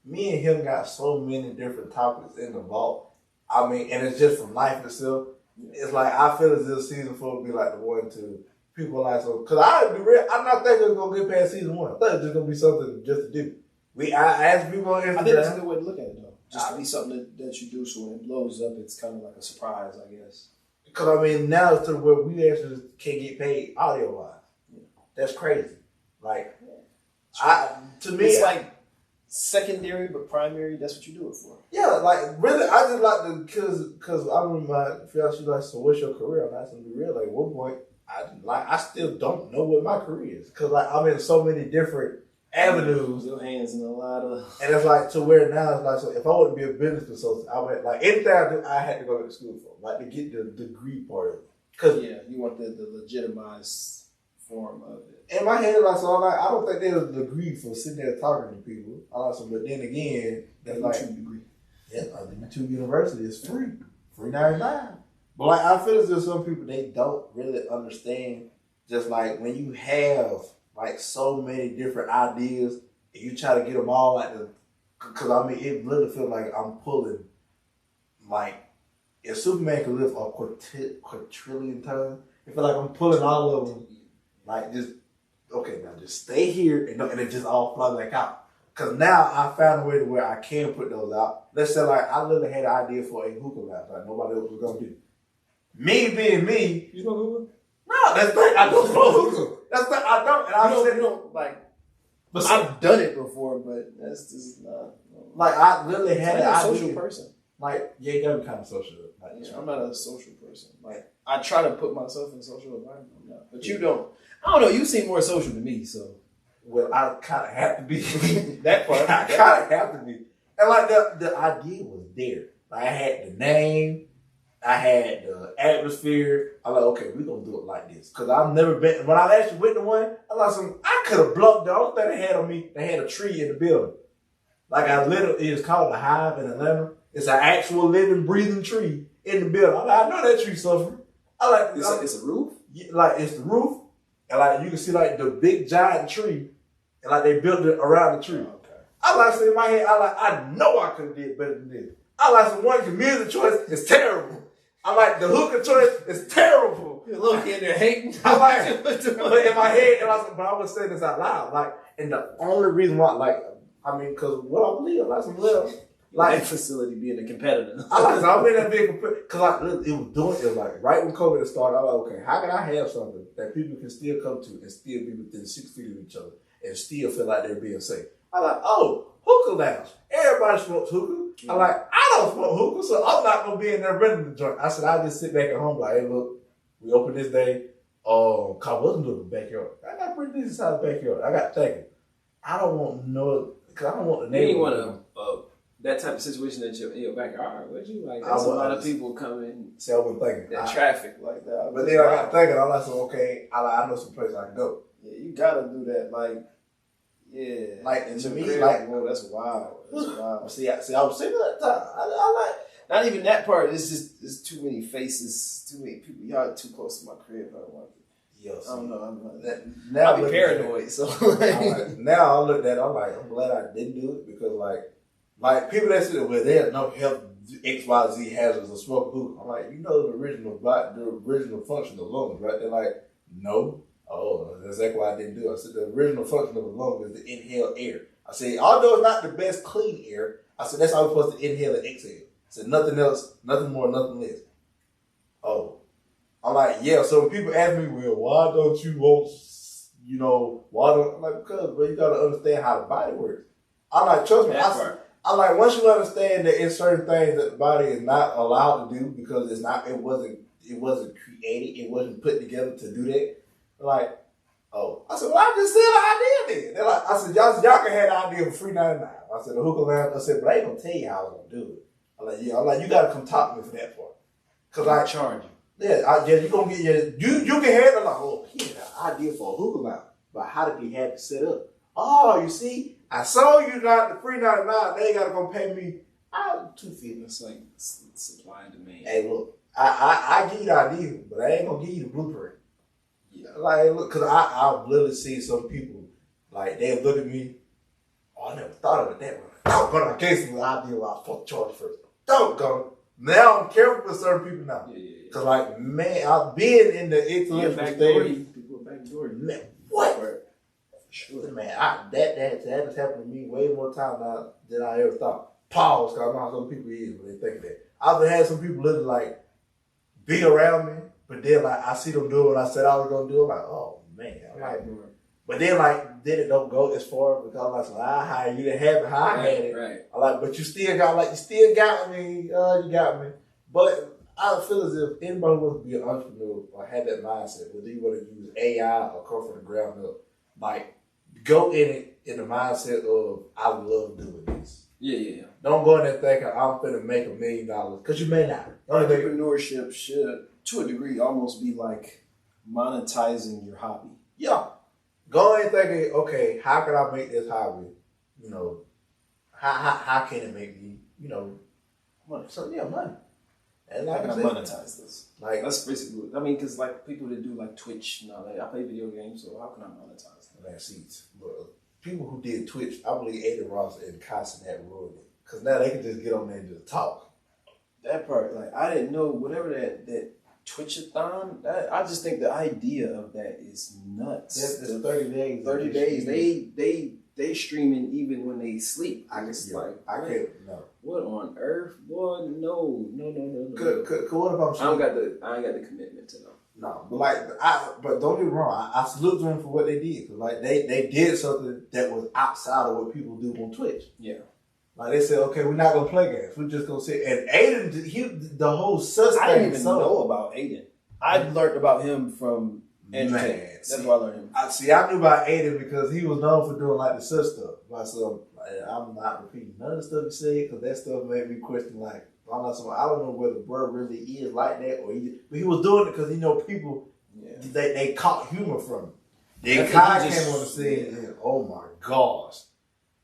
me and him got so many different topics in the vault. I mean, and it's just from life itself. It's like, I feel as if season 4 would be like the one to people like, so, because I'm not thinking it's going to get past season 1. I thought it was just going to be something just to do. I asked people on Instagram. I think that's a good way to look at it, though. Just to be something that you do, so when it blows up, it's kind of like a surprise, I guess. Because, I mean, now it's to where we actually can't get paid audio-wise. Yeah. That's crazy. Like, to me, it's like secondary but primary. That's what you do it for. Yeah, like really, I just like to because I remember my fiance was like, "So what's your career?" I'm asking to be real. Like, at one point, I still don't know what my career is because like I'm in so many different avenues. Your hands in a lot of, and it's like to where now it's like so if I want to be a business consultant, I would like anything I do, I had to go to school for, like to get the degree part of it. Cause you want the legitimized form of it. In my head, like, so I'm like, I don't think there's a degree for sitting there talking to people. But then again, that's like YouTube degree. Yeah, the YouTube University is free $99. But like, I feel as if some people they don't really understand. Just like when you have like so many different ideas, and you try to get them all like because I mean, it really feels like I'm pulling like if Superman could lift a quadrillion tons, it feels like I'm pulling all of them. Like just okay, now just stay here and it just all fly back out. Cause now I found a way to where I can put those out. Let's say like I literally had an idea for a hookah lounge like nobody else was gonna do. Me being me, you smoke hookah? No, that's the thing. I don't smoke hookah. That's the I don't. And I don't like. But I've done it before, but that's just not. Like I literally had an idea. I'm a social person. Like yeah, you gotta be kind of social. Like, I'm not a social person. Like I try to put myself in social environment. I'm not, but you don't. I don't know. You seem more social to me, so. Well, I kind of have to be. That part. I kind of have to be. And like the idea was there. Like, I had the name, I had the atmosphere. I'm like, okay, we're gonna do it like this. Cause I've never been. When I actually went to one, I could have blocked the only thing they had on me. They had a tree in the building. Like it's called a hive in Atlanta. It's an actual living, breathing tree in the building. I know that tree suffering. It's a roof. Like it's the roof, and like you can see like the big giant tree, and like they built it around the tree. Okay. I like say in my head, I know I could have did better than this. I like some one, the music choice is terrible. I like the hooker choice is terrible. You're a little kid there hating. I like but in my head, but I was saying this out loud. Like, and the only reason why, because what I believe, like some little. Like facility being a competitor. I'm in that big because it was like right when COVID started. I was like, okay, how can I have something that people can still come to and still be within 6 feet of each other and still feel like they're being safe? I'm like, hookah lounge. Everybody smokes hookah. I'm like, I don't smoke hookah, so I'm not gonna be in there renting the joint. I said, I'll just sit back at home like, hey, look, we open this day. Cause wasn't doing the backyard. I got a pretty decent sized backyard. I got thinking, I don't want because I don't want the neighborhood. You want that type of situation that you're in your backyard, would you? Like, there's a lot of people coming. See, I wasn't thinking. That traffic like that. But then I got thinking, I'm like, so okay, I know some places I can go. Yeah, you gotta do that. Like, yeah. Like, and to me, like, whoa, that's wild. That's wild. See, I was saying that time. I like. Not even that part. It's too many faces, too many people. Y'all too close to my crib. I don't like it. Yo, I don't know. I'm not. Now I'll be paranoid. So now I look at it, I'm glad I didn't do it because like people that say, well, there's no health XYZ hazards of smoking hookah. I'm like, the original function of lungs, right? They're like, no. Oh, that's exactly why I didn't do it. I said the original function of a lung is to inhale air. I said, although it's not the best clean air, I said that's how we're supposed to inhale and exhale. I said nothing else, nothing more, nothing less. Oh. I'm like, yeah, so when people ask me, well, why don't you want, I'm like, because, bro, you got to understand how the body works. I'm like, trust me, I'm like, once you understand that in certain things that the body is not allowed to do because it wasn't created, it wasn't put together to do that. Like, I said, well, I just said the idea then. They're like, I said, y'all can have the idea for $3.99. I said, the hookah lounge. I said, but I ain't gonna tell you how I was gonna do it. I'm like, you gotta come talk to me for that part. Cause I charge you. Yeah, you gonna get you can have it like, here's the idea for a hookah lounge, but how did we have it set up? Oh, you see. I saw you not the $3.99. They gotta go pay me $2.50. It's like supply and demand. Hey, look, I give you the idea, but I ain't gonna give you the blueprint. Yeah. Like, look, cause I've literally seen some people like they look at me. I never thought of it that way. Doggone, I gave some idea why I fuck charge first. Doggone. Now I'm careful with certain people now. Yeah. Cause like, man, I've been in the intellectual stage. People are backdoor. Man, what? Sure. Man, that has happened to me way more times than I ever thought. Pause, because I know how some people is when they think of that. I've had some people literally like be around me, but then like I see them do what I said I was gonna do. I'm like, oh man, I'm like, but then it don't go as far because I'm like, so I hire you to have it how I had it. Right. I'm like, but you still got me. You got me. But I feel as if anybody who wants to be an entrepreneur or have that mindset, whether you want to use AI or come from the ground up, like, go in it in the mindset of, I love doing this. Yeah. Don't go in there thinking, I'm finna make $1 million, because you may not. Entrepreneurship should, to a degree, almost be like monetizing your hobby. Yeah. Go in thinking, okay, how can I make this hobby, how can it make me, money? So, yeah, money. And like how can I monetize this? Like, that's basically, because like people that do like Twitch, I play video games, so how can I monetize that? Man, see, people who did Twitch, I believe Aiden Ross and Cassinet ruined it. Because now they can just get on there and just talk. That part, like, I didn't know, whatever that Twitch-a-thon, I just think the idea of that is nuts. That's 30 days. 30 days. They streaming even when they sleep. I can't, no. What on earth? Boy, no. What if I'm sure? I ain't got the commitment to know. No, but don't get me wrong. I salute them for what they did. Cause like they did something that was outside of what people do on Twitch. Yeah. Like they said, okay, we're not gonna play games. We're just gonna sit. And Aiden, the whole suspect. I didn't even know about Aiden. I learned about him from Man, that's why I learned him. I knew about Aiden because he was known for doing like the such stuff. Myself, I'm not repeating none of the stuff he said because that stuff made me question like, I don't know whether bro really is like that or but he was doing it because people they caught humor from it. Then Kai came on the scene and oh my gosh,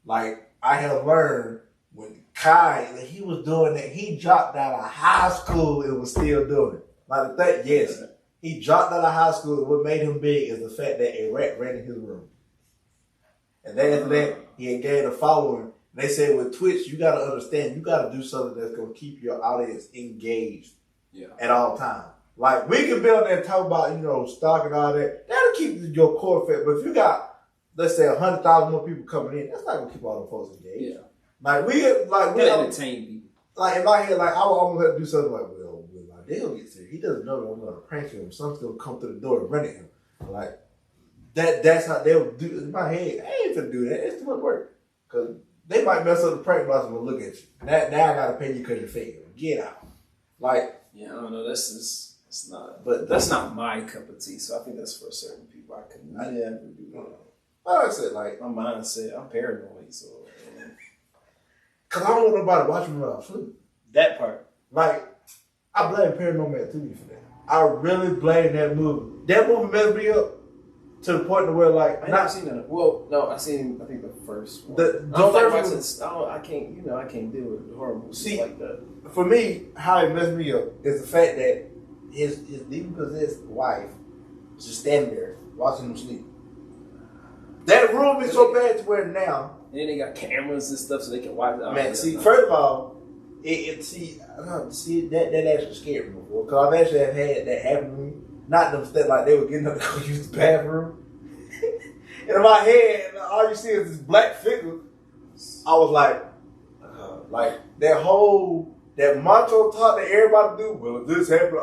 like I have learned when Kai he was doing that, he dropped out of high school and was still doing it. Like that, yes. He dropped out of high school, and what made him big is the fact that a rat ran in his room. And then after that, he had gained a following. They said with Twitch, you got to understand, you got to do something that's going to keep your audience engaged at all times. Like, we can be on there and talk about, stock and all that. That'll keep your core fed. But if you got, let's say, 100,000 more people coming in, that's not going to keep all the folks engaged. Yeah. Like, we entertain people. Like, in my head, like, I would almost have to do something like, well, when my deal gets here, he doesn't know that I'm going to prank him. Something's going to come through the door and run at him. Like, that's how they'll do it. In my head, I ain't finna do that. It's too much work. Because they might mess up the prank boss and will look at you. Now I got to pay you because you're fake. Get out. Like, yeah, I don't know. It's not. But that's not my cup of tea. So I think that's for certain people. I never do that. Like I said, like my mindset, I'm paranoid, so. Cause I don't want nobody watching me when I'm asleep. That part. Like, I blame Paranormal Activity for that. I really blame that movie. That movie messed me up to the point where like I not seen that. Well, no, I seen I think the first one. The first one. I can't deal with horror movies like that. For me, how it messed me up is the fact that his demon possessed wife was just standing there watching him sleep. That room is so bad to where now. And then they got cameras and stuff so they can watch it. Man, see, first of all, that actually scared me before. Because I've actually had that happen to me. Not them stuff like they were getting up to go use the bathroom. And in my head, all you see is this black figure. I was like that macho talk that everybody do. Well, if this happened,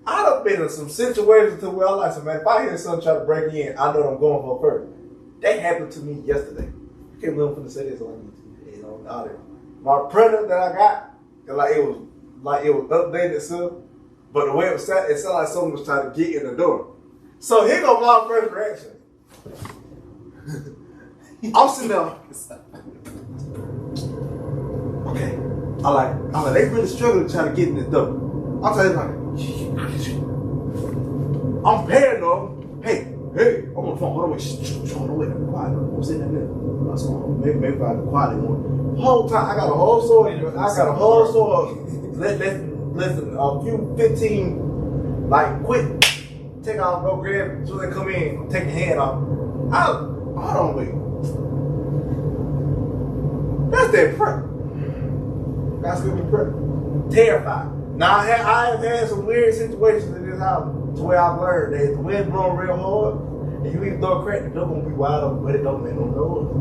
I'd have been in some situations to where I like, man, if I hear something try to break in, I know what I'm going for first. That happened to me yesterday. I can't believe I'm going to say this on YouTube. Out there. My printer that I got, it was updated itself, but the way it sounded like someone was trying to get in the door. So here goes my first reaction. I'm sitting there. Okay. I'm like, they really struggling to try to get in the door. I'm telling you, I'm paranoid. Hey, I'm on the phone. Hold on, wait. I'm quiet. I'm sitting in there. Maybe I can quiet more. Whole time, I got a whole sword. Listen, a few 15, quick, take off, go grab it. So they come in, take your hand off. Hold on, wait. That's that prep. That's gonna be prep. Terrified. Now, I have had some weird situations in this house to where I've learned that if the wind blowing real hard, and you even throw a crack, the door gonna be wide open, but it don't make no noise.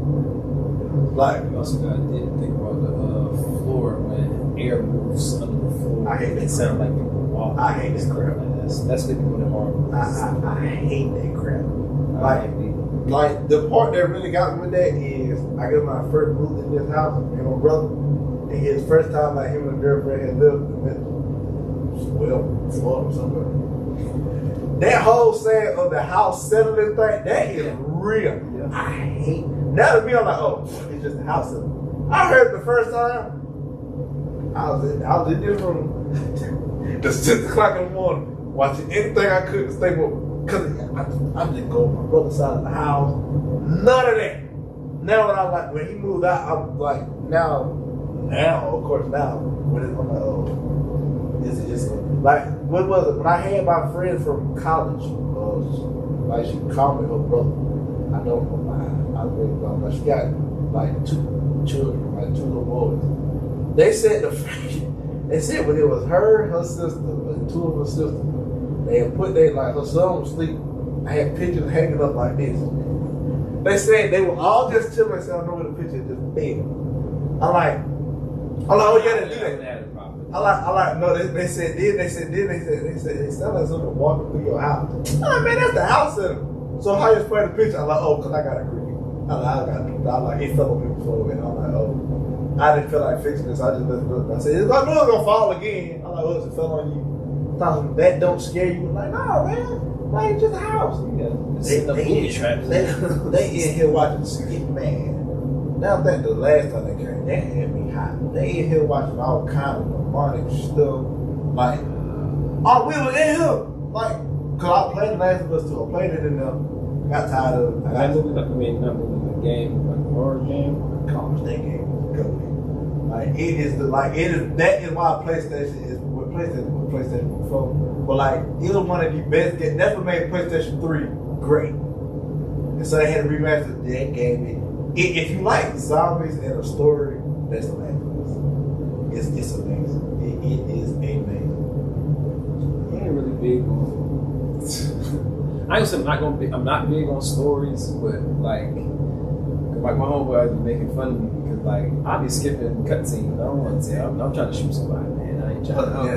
Like, you also gotta think about the floor when air moves under the floor. I hate that. It sounds like people walk. I hate that crap. That's what people in horror. I hate that crap. Like the part that really got me with that is I got my first move in this house and my brother, and his first time like him and a girlfriend had lived Florida or somewhere. That whole saying of the house settling thing, that is real. Yeah. I hate. Now to me, I'm like, it's just a house settling. I heard it the first time. I was in this room till 6 o'clock in the morning, watching anything I could to stay woke. Cause I didn't go on my brother's side of the house. None of that. Now when he moved out, I'm like, now, of course, when I'm like, is it just like, what was it? When I had my friend from college, she called me her brother. I don't know why. I really don't know. She got 2 children, 2 little boys. They said when it was her sister, and 2 of her sisters, they had put her son was asleep. I had pictures hanging up like this. They said they were all just chilling. I said, I don't know where the picture is, just big. I'm like, oh yeah, they do that. No, they said it sounded like someone walking through your house. I'm like, man, that's the house center. So how you explain the picture? I'm like, cause I got a creepy. It fell on me before, and I'm like, I didn't feel like fixing this. I just let it go. I said, I know it's gonna fall again. I'm like, it fell on you. That don't scare you. I'm like, no, man. Like, it's just a house. Yeah. They in here watching Skip Man. Now I think the last time they came, they had me hot. They in here watching all kind of demonic stuff. Like, oh, we were in here. Like, cause I played The Last of Us 2. I played it in there. Got tired of it. Not movie, the game, like a horror game. College, that game was good. Like, that is why PlayStation is what PlayStation 4. But like, it was one of the best games. That's what made PlayStation 3 great. And so they had to remaster that game. If you like zombies and a story, that's The Last of Us. It's amazing. It is amazing. I ain't really big on. I'm not big on stories, but like my homeboy has been making fun of me because like I'll be skipping cutscenes. I don't want to say I'm trying to shoot somebody, man. I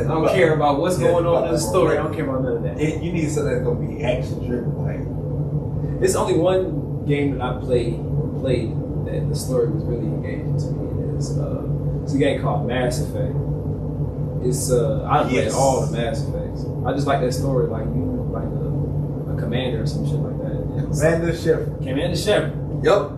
don't care about what's going on in the story. I don't care about none of that. You need something that's gonna be action driven. Like, it's only one game that I played that the story was really engaging to me. It's a game called Mass Effect. It's I played all the Mass Effects. I just like that story, like you like a commander or some shit like that. Commander Shepard. Yep.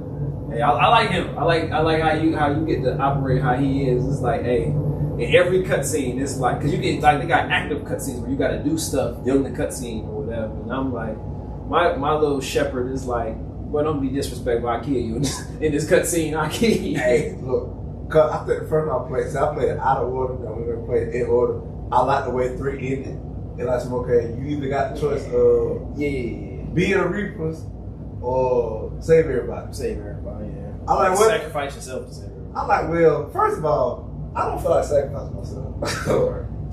Hey, I like him. I like how you get to operate how he is. It's like, hey, in every cutscene, it's like, cause you get like they got active cutscenes where you got to do stuff in the cutscene or whatever. And I'm like, my little Shepard is like, well, don't be disrespectful. I kill you in this cutscene. I kill you. Hey, look, cause I think the first time I played it out of order. Then we're gonna play it in order. I like the way 3 ended. And I said, okay, you either got the choice of being a Reapers or save everybody. Yeah. I like what? Sacrifice yourself to save everybody. I'm like, well, first of all, I don't feel like sacrificing myself.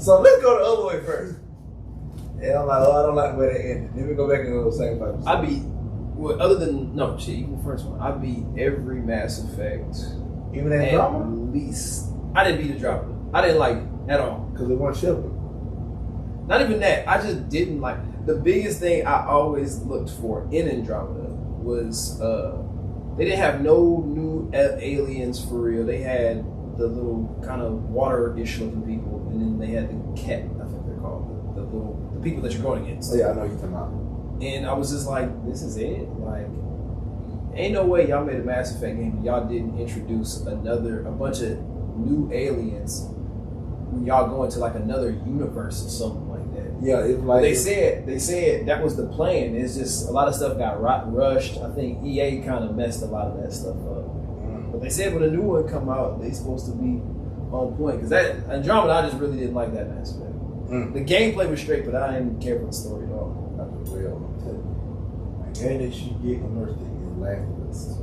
So let's go the other way first. And I'm like, oh, I don't like the way they ended. Then we go back and go sacrifice myself. Even the first one, I beat every Mass Effect. Even that drama? At least. I didn't beat Andromeda. I didn't like it at all. Because it wasn't Shepard. Not even that. I just didn't like. The biggest thing I always looked for in Andromeda was they didn't have no new aliens for real. They had the little kind of water-ish looking people, and then they had the cat. I think they're called the people that you're going against. Oh yeah, I know you're talking about. And I was just like, this is it. Like, ain't no way y'all made a Mass Effect game and y'all didn't introduce a bunch of new aliens when y'all go into like another universe or something like that. Yeah, it's like they said that was the plan. It's just a lot of stuff got rushed. I think EA kind of messed a lot of that stuff up. But they said when a new one come out, they supposed to be on point. Because that Andromeda, I just really didn't like that Mass Effect. The gameplay was straight, but I didn't care for the story at all. And they should get immersed in Last of Us.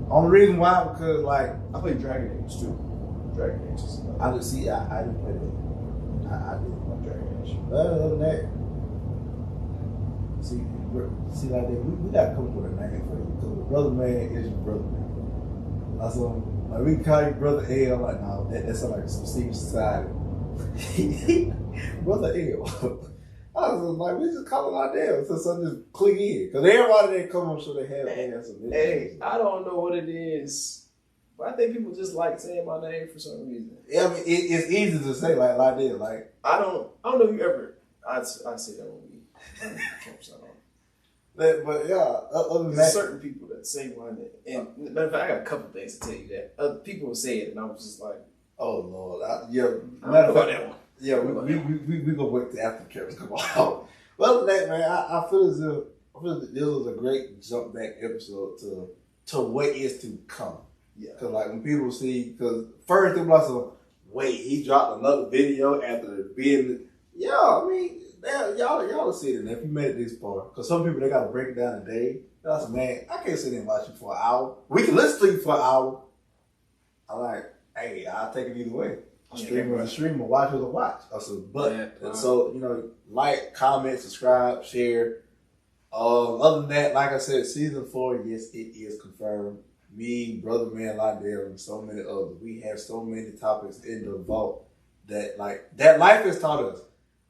Only reason why, because like I played Dragon Age too. Dragon Age. I didn't play that. I didn't play Dragon Age. But other than that, see like that, we gotta come up with a name for you. Because the brother man is your brother man. Also, like we can call you Brother L. I'm like, no, that sounds like some secret society. Brother L. I was like, we just call it our damn, so something just click in. Because everybody that come on show they have some. Hey, I don't know what it is, but I think people just like saying my name for some reason. Yeah, I mean, it's easy to say like that. Like I don't know if you ever. I say that on me. But yeah, other than that, certain people that say my name. And matter of fact, I got a couple things to tell you that other people say it, and I was just like, oh Lord, matter of fact. Yeah, we gonna wait till after the cameras come out. But other than that, man, I feel as if this was a great jump back episode to what is to come. Yeah, because like when people see, because first they was like, wait, he dropped another video after being, yeah, I mean, y'all will see it. If you made it this far, because some people they gotta break it down a day. That's man, I can't sit there and watch you for an hour. We can listen to you for an hour. I'm like, hey, I'll take it either way. A streamer is a streamer, watch is a watch. And so, like, comment, subscribe, share. Other than that, like I said, season 4, yes, it is confirmed. Me, Brother Man Lydell, and so many others. We have so many topics in the vault that life has taught us.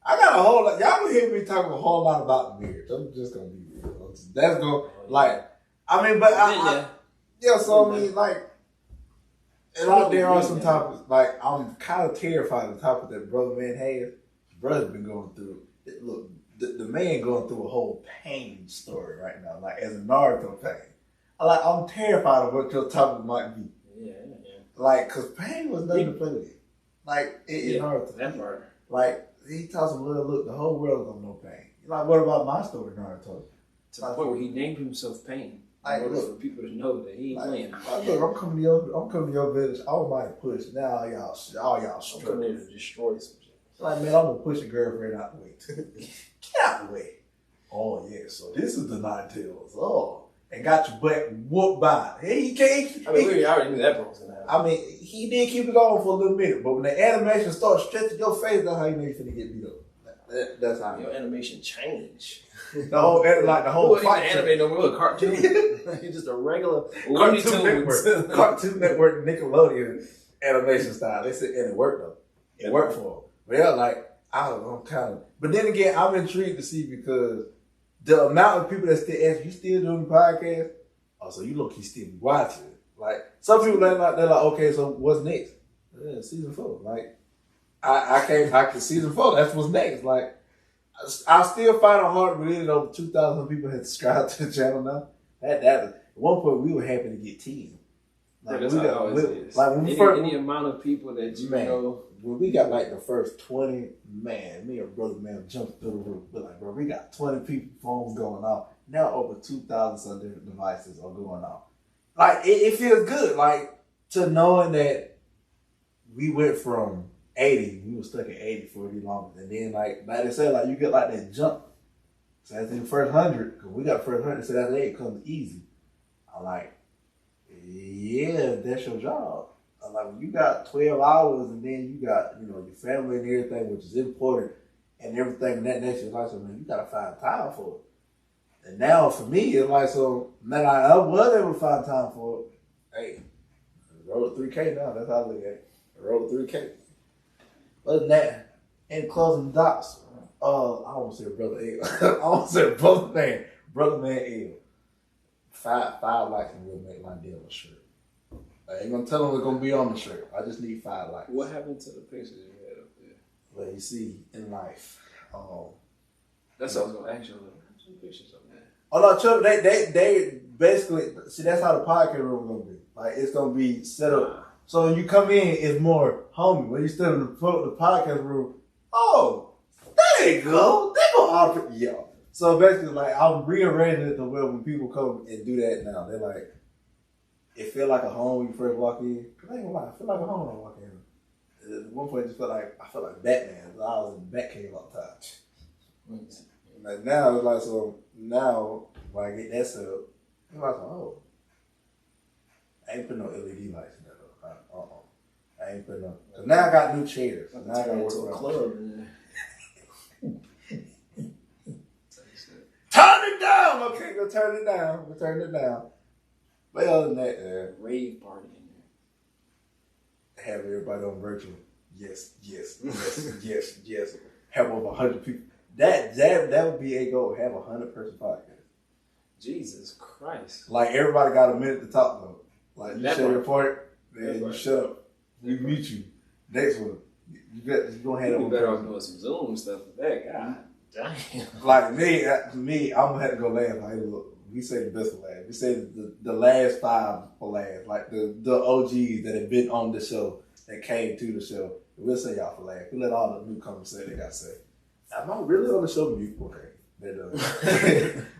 I got a whole lot. Y'all gonna hear me talking a whole lot about the marriage. I'm just gonna be real. That's gonna, and out there are some topics, like, I'm kind of terrified of the topic that Brother Man has. His brother's been going through. Look, the man going through a whole pain story right now, like as a Naruto pain. I'm terrified of what your topic might be. Yeah. Like, cause pain was nothing to play with. Like in Naruto, that part. Like he talks about, look, the whole world don't know pain. Like, what about my story, Naruto? To the point where he named himself Pain. Like, in order for people to know that he ain't playing. Look, I'm coming to your village. All my push. Now all y'all I'm coming there to destroy some shit. Like, man, I'm gonna push a girlfriend out the way. Get out the way. Oh yeah, so this is the Nine Tails. Oh, and got your butt whooped by it. He can't. We already knew that part was gonna happen. I mean, he did keep it going for a little minute, but when the animation starts stretching your face, that's how you know you're finna get beat up. That's how your animation changed. The whole fight. Anime no more, a cartoon. He's just a regular Cartoon Network. Cartoon Network, Nickelodeon animation style. They said, and it worked though. It worked for him. But yeah, like, I don't know, kind of. But then again, I'm intrigued to see because the amount of people that still ask, you still doing the podcast? Oh, so you look, you still be watching. Like, some people they're like, okay, so what's next? Yeah, season 4. Like, I can season 4. That's what's next. Like, I still find it hard to believe over 2,000 people had subscribed to the channel now. That at one point we were happy to get 10. Like, that's how it always is. Like when any amount of people that you know. When we got like the first 20, man, me and brother man jumped through the roof. We're like, bro, we got 20 people phones going off. Now over 2,000 some different devices are going off. Like it feels good, like to knowing that we went from 80, we were stuck at 80 for a long, and then like they said, like you get like that jump. So that's in the first 100, because we got the first 100, so that's it comes easy. I'm like, yeah, that's your job. I'm like, when you got 12 hours and then you got, your family and everything, which is important, and everything in that nature, like, so man, you gotta find time for it. And now for me, it's like, so now I was able to find time for it. Hey, roll to 3K now. That's how I look at it. Roll to 3K. Other than that, in closing dots, I won't say brother L. I won't say brother man. Brother man L. Five likes and we'll make my deal on the shirt. I ain't gonna tell them it's gonna be on the shirt. I just need 5 likes. What happened to the pictures you had up there? Well, you see, in life, that's what I was gonna ask you. Some pictures up there. Oh no, Chuck, they basically see that's how the podcast room gonna be. Like it's gonna be set up. So when you come in, it's more homey. When you step in the podcast room, there you go. They go all yo. So basically, like I'm rearranging it to where when people come and do that now, they're like, it feel like a home when you first walk in. Cause I ain't gonna lie, I feel like a home when I walk in. At one point, I felt like Batman. I was in the Batcave all the time. Like now, it's like so. Now when I get that set up, I'm like, I ain't put no LED lights in there though. I ain't put no. Cause now I got new chairs. Now I got to work a club in there. Turn it down. Okay, go turn it down. We'll turn it down. But other than that, rave party in there. Have everybody on virtual. Yes. Have over 100 people. That would be a goal. Have 100-person podcast. Jesus Christ! Like everybody got a minute to talk though. Like you that say part. your point, then you shut up. We mute you. Next one, you gonna have You better off doing some Zoom stuff with that. God damn. Like me, I'm gonna have to go last. Like, look, we say the best for last. We say the last 5 for last. Like the OGs that have been on the show that came to the show. We'll say y'all for last. We let all the newcomers say they got to say. Am I really on the show with you? Okay. They're done.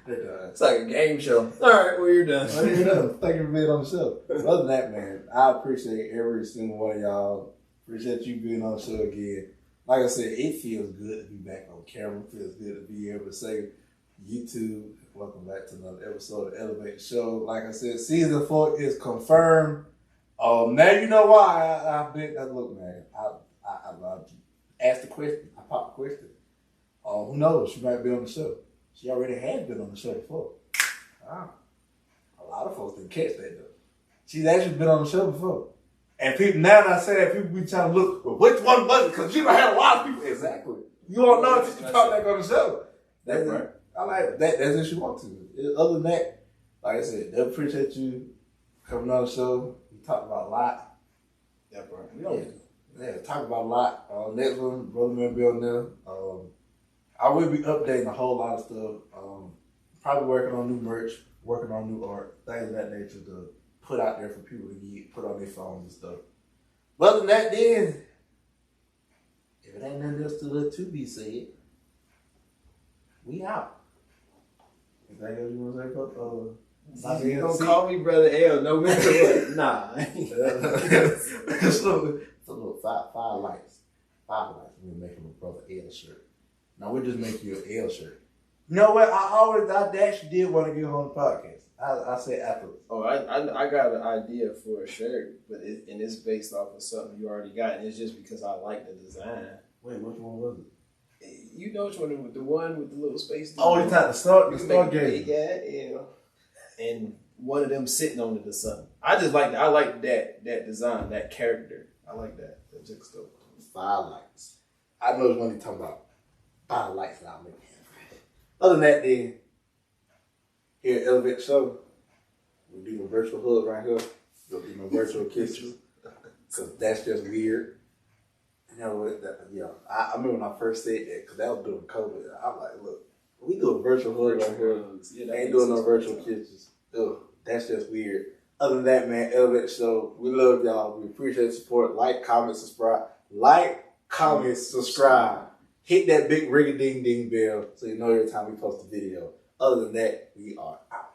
They're done. It's like a game show. All right, well, you're done. Well, you're done. Thank you for being on the show. Other than that, man, I appreciate every single one of y'all. Appreciate you being on the show again. Like I said, it feels good to be back on camera. It feels good to be able to say, YouTube, welcome back to another episode of Elevate the Show. Like I said, season 4 is confirmed. Now you know why I've been. Look, man, I asked the question. I popped the question. Who knows? She might be on the show. She already had been on the show before. A lot of folks didn't catch that though. She's actually been on the show before. And people, now that I say that, people be trying to look, well, which one was it? Because you had a lot of people. Exactly. You don't know if you talk back on the show. That's right. I like that. That's if she wants to. Other than that, like I said, they appreciate you coming on the show. We talked about a lot. That's right. Yeah, talk about a lot. Next one, Brother Man be on there. I will be updating a whole lot of stuff. Probably working on new merch, working on new art, things of that nature to put out there for people to get, put on their phones and stuff. But other than that, then, if it ain't nothing else to be said, we out. Anything else you want to say, You don't call me Brother L, no matter what. Nah. It's a little 5 lights. 5 lights. We're making a Brother L shirt. Now we're just making you an L shirt. You know what? I actually did want to get on the podcast. I said afterwards. Oh, I got an idea for a shirt, but it's based off of something you already got, and it's just because I like the design. Wait, which one was it? You know which one? The one with the little space. Oh, you talking the Stargate. Yeah. And one of them sitting on the sun. I just like that. I like that design, that character. I like that. That took stuff. 5 lights. I know which one you're talking about. 5 lights now, man. Other than that, then, here at Elevate Show, we do a virtual hug right here. We'll do no virtual kisses. Because that's just weird. You know what? I remember when I first said that, because that was during COVID. I'm like, look, we do a virtual hug right here. Yeah, ain't doing no virtual kisses. Ugh, that's just weird. Other than that, man, Elevate Show, we love y'all. We appreciate the support. Like, comment, subscribe. Hit that big ring-a-ding-ding bell so you know every time we post a video. Other than that, we are out.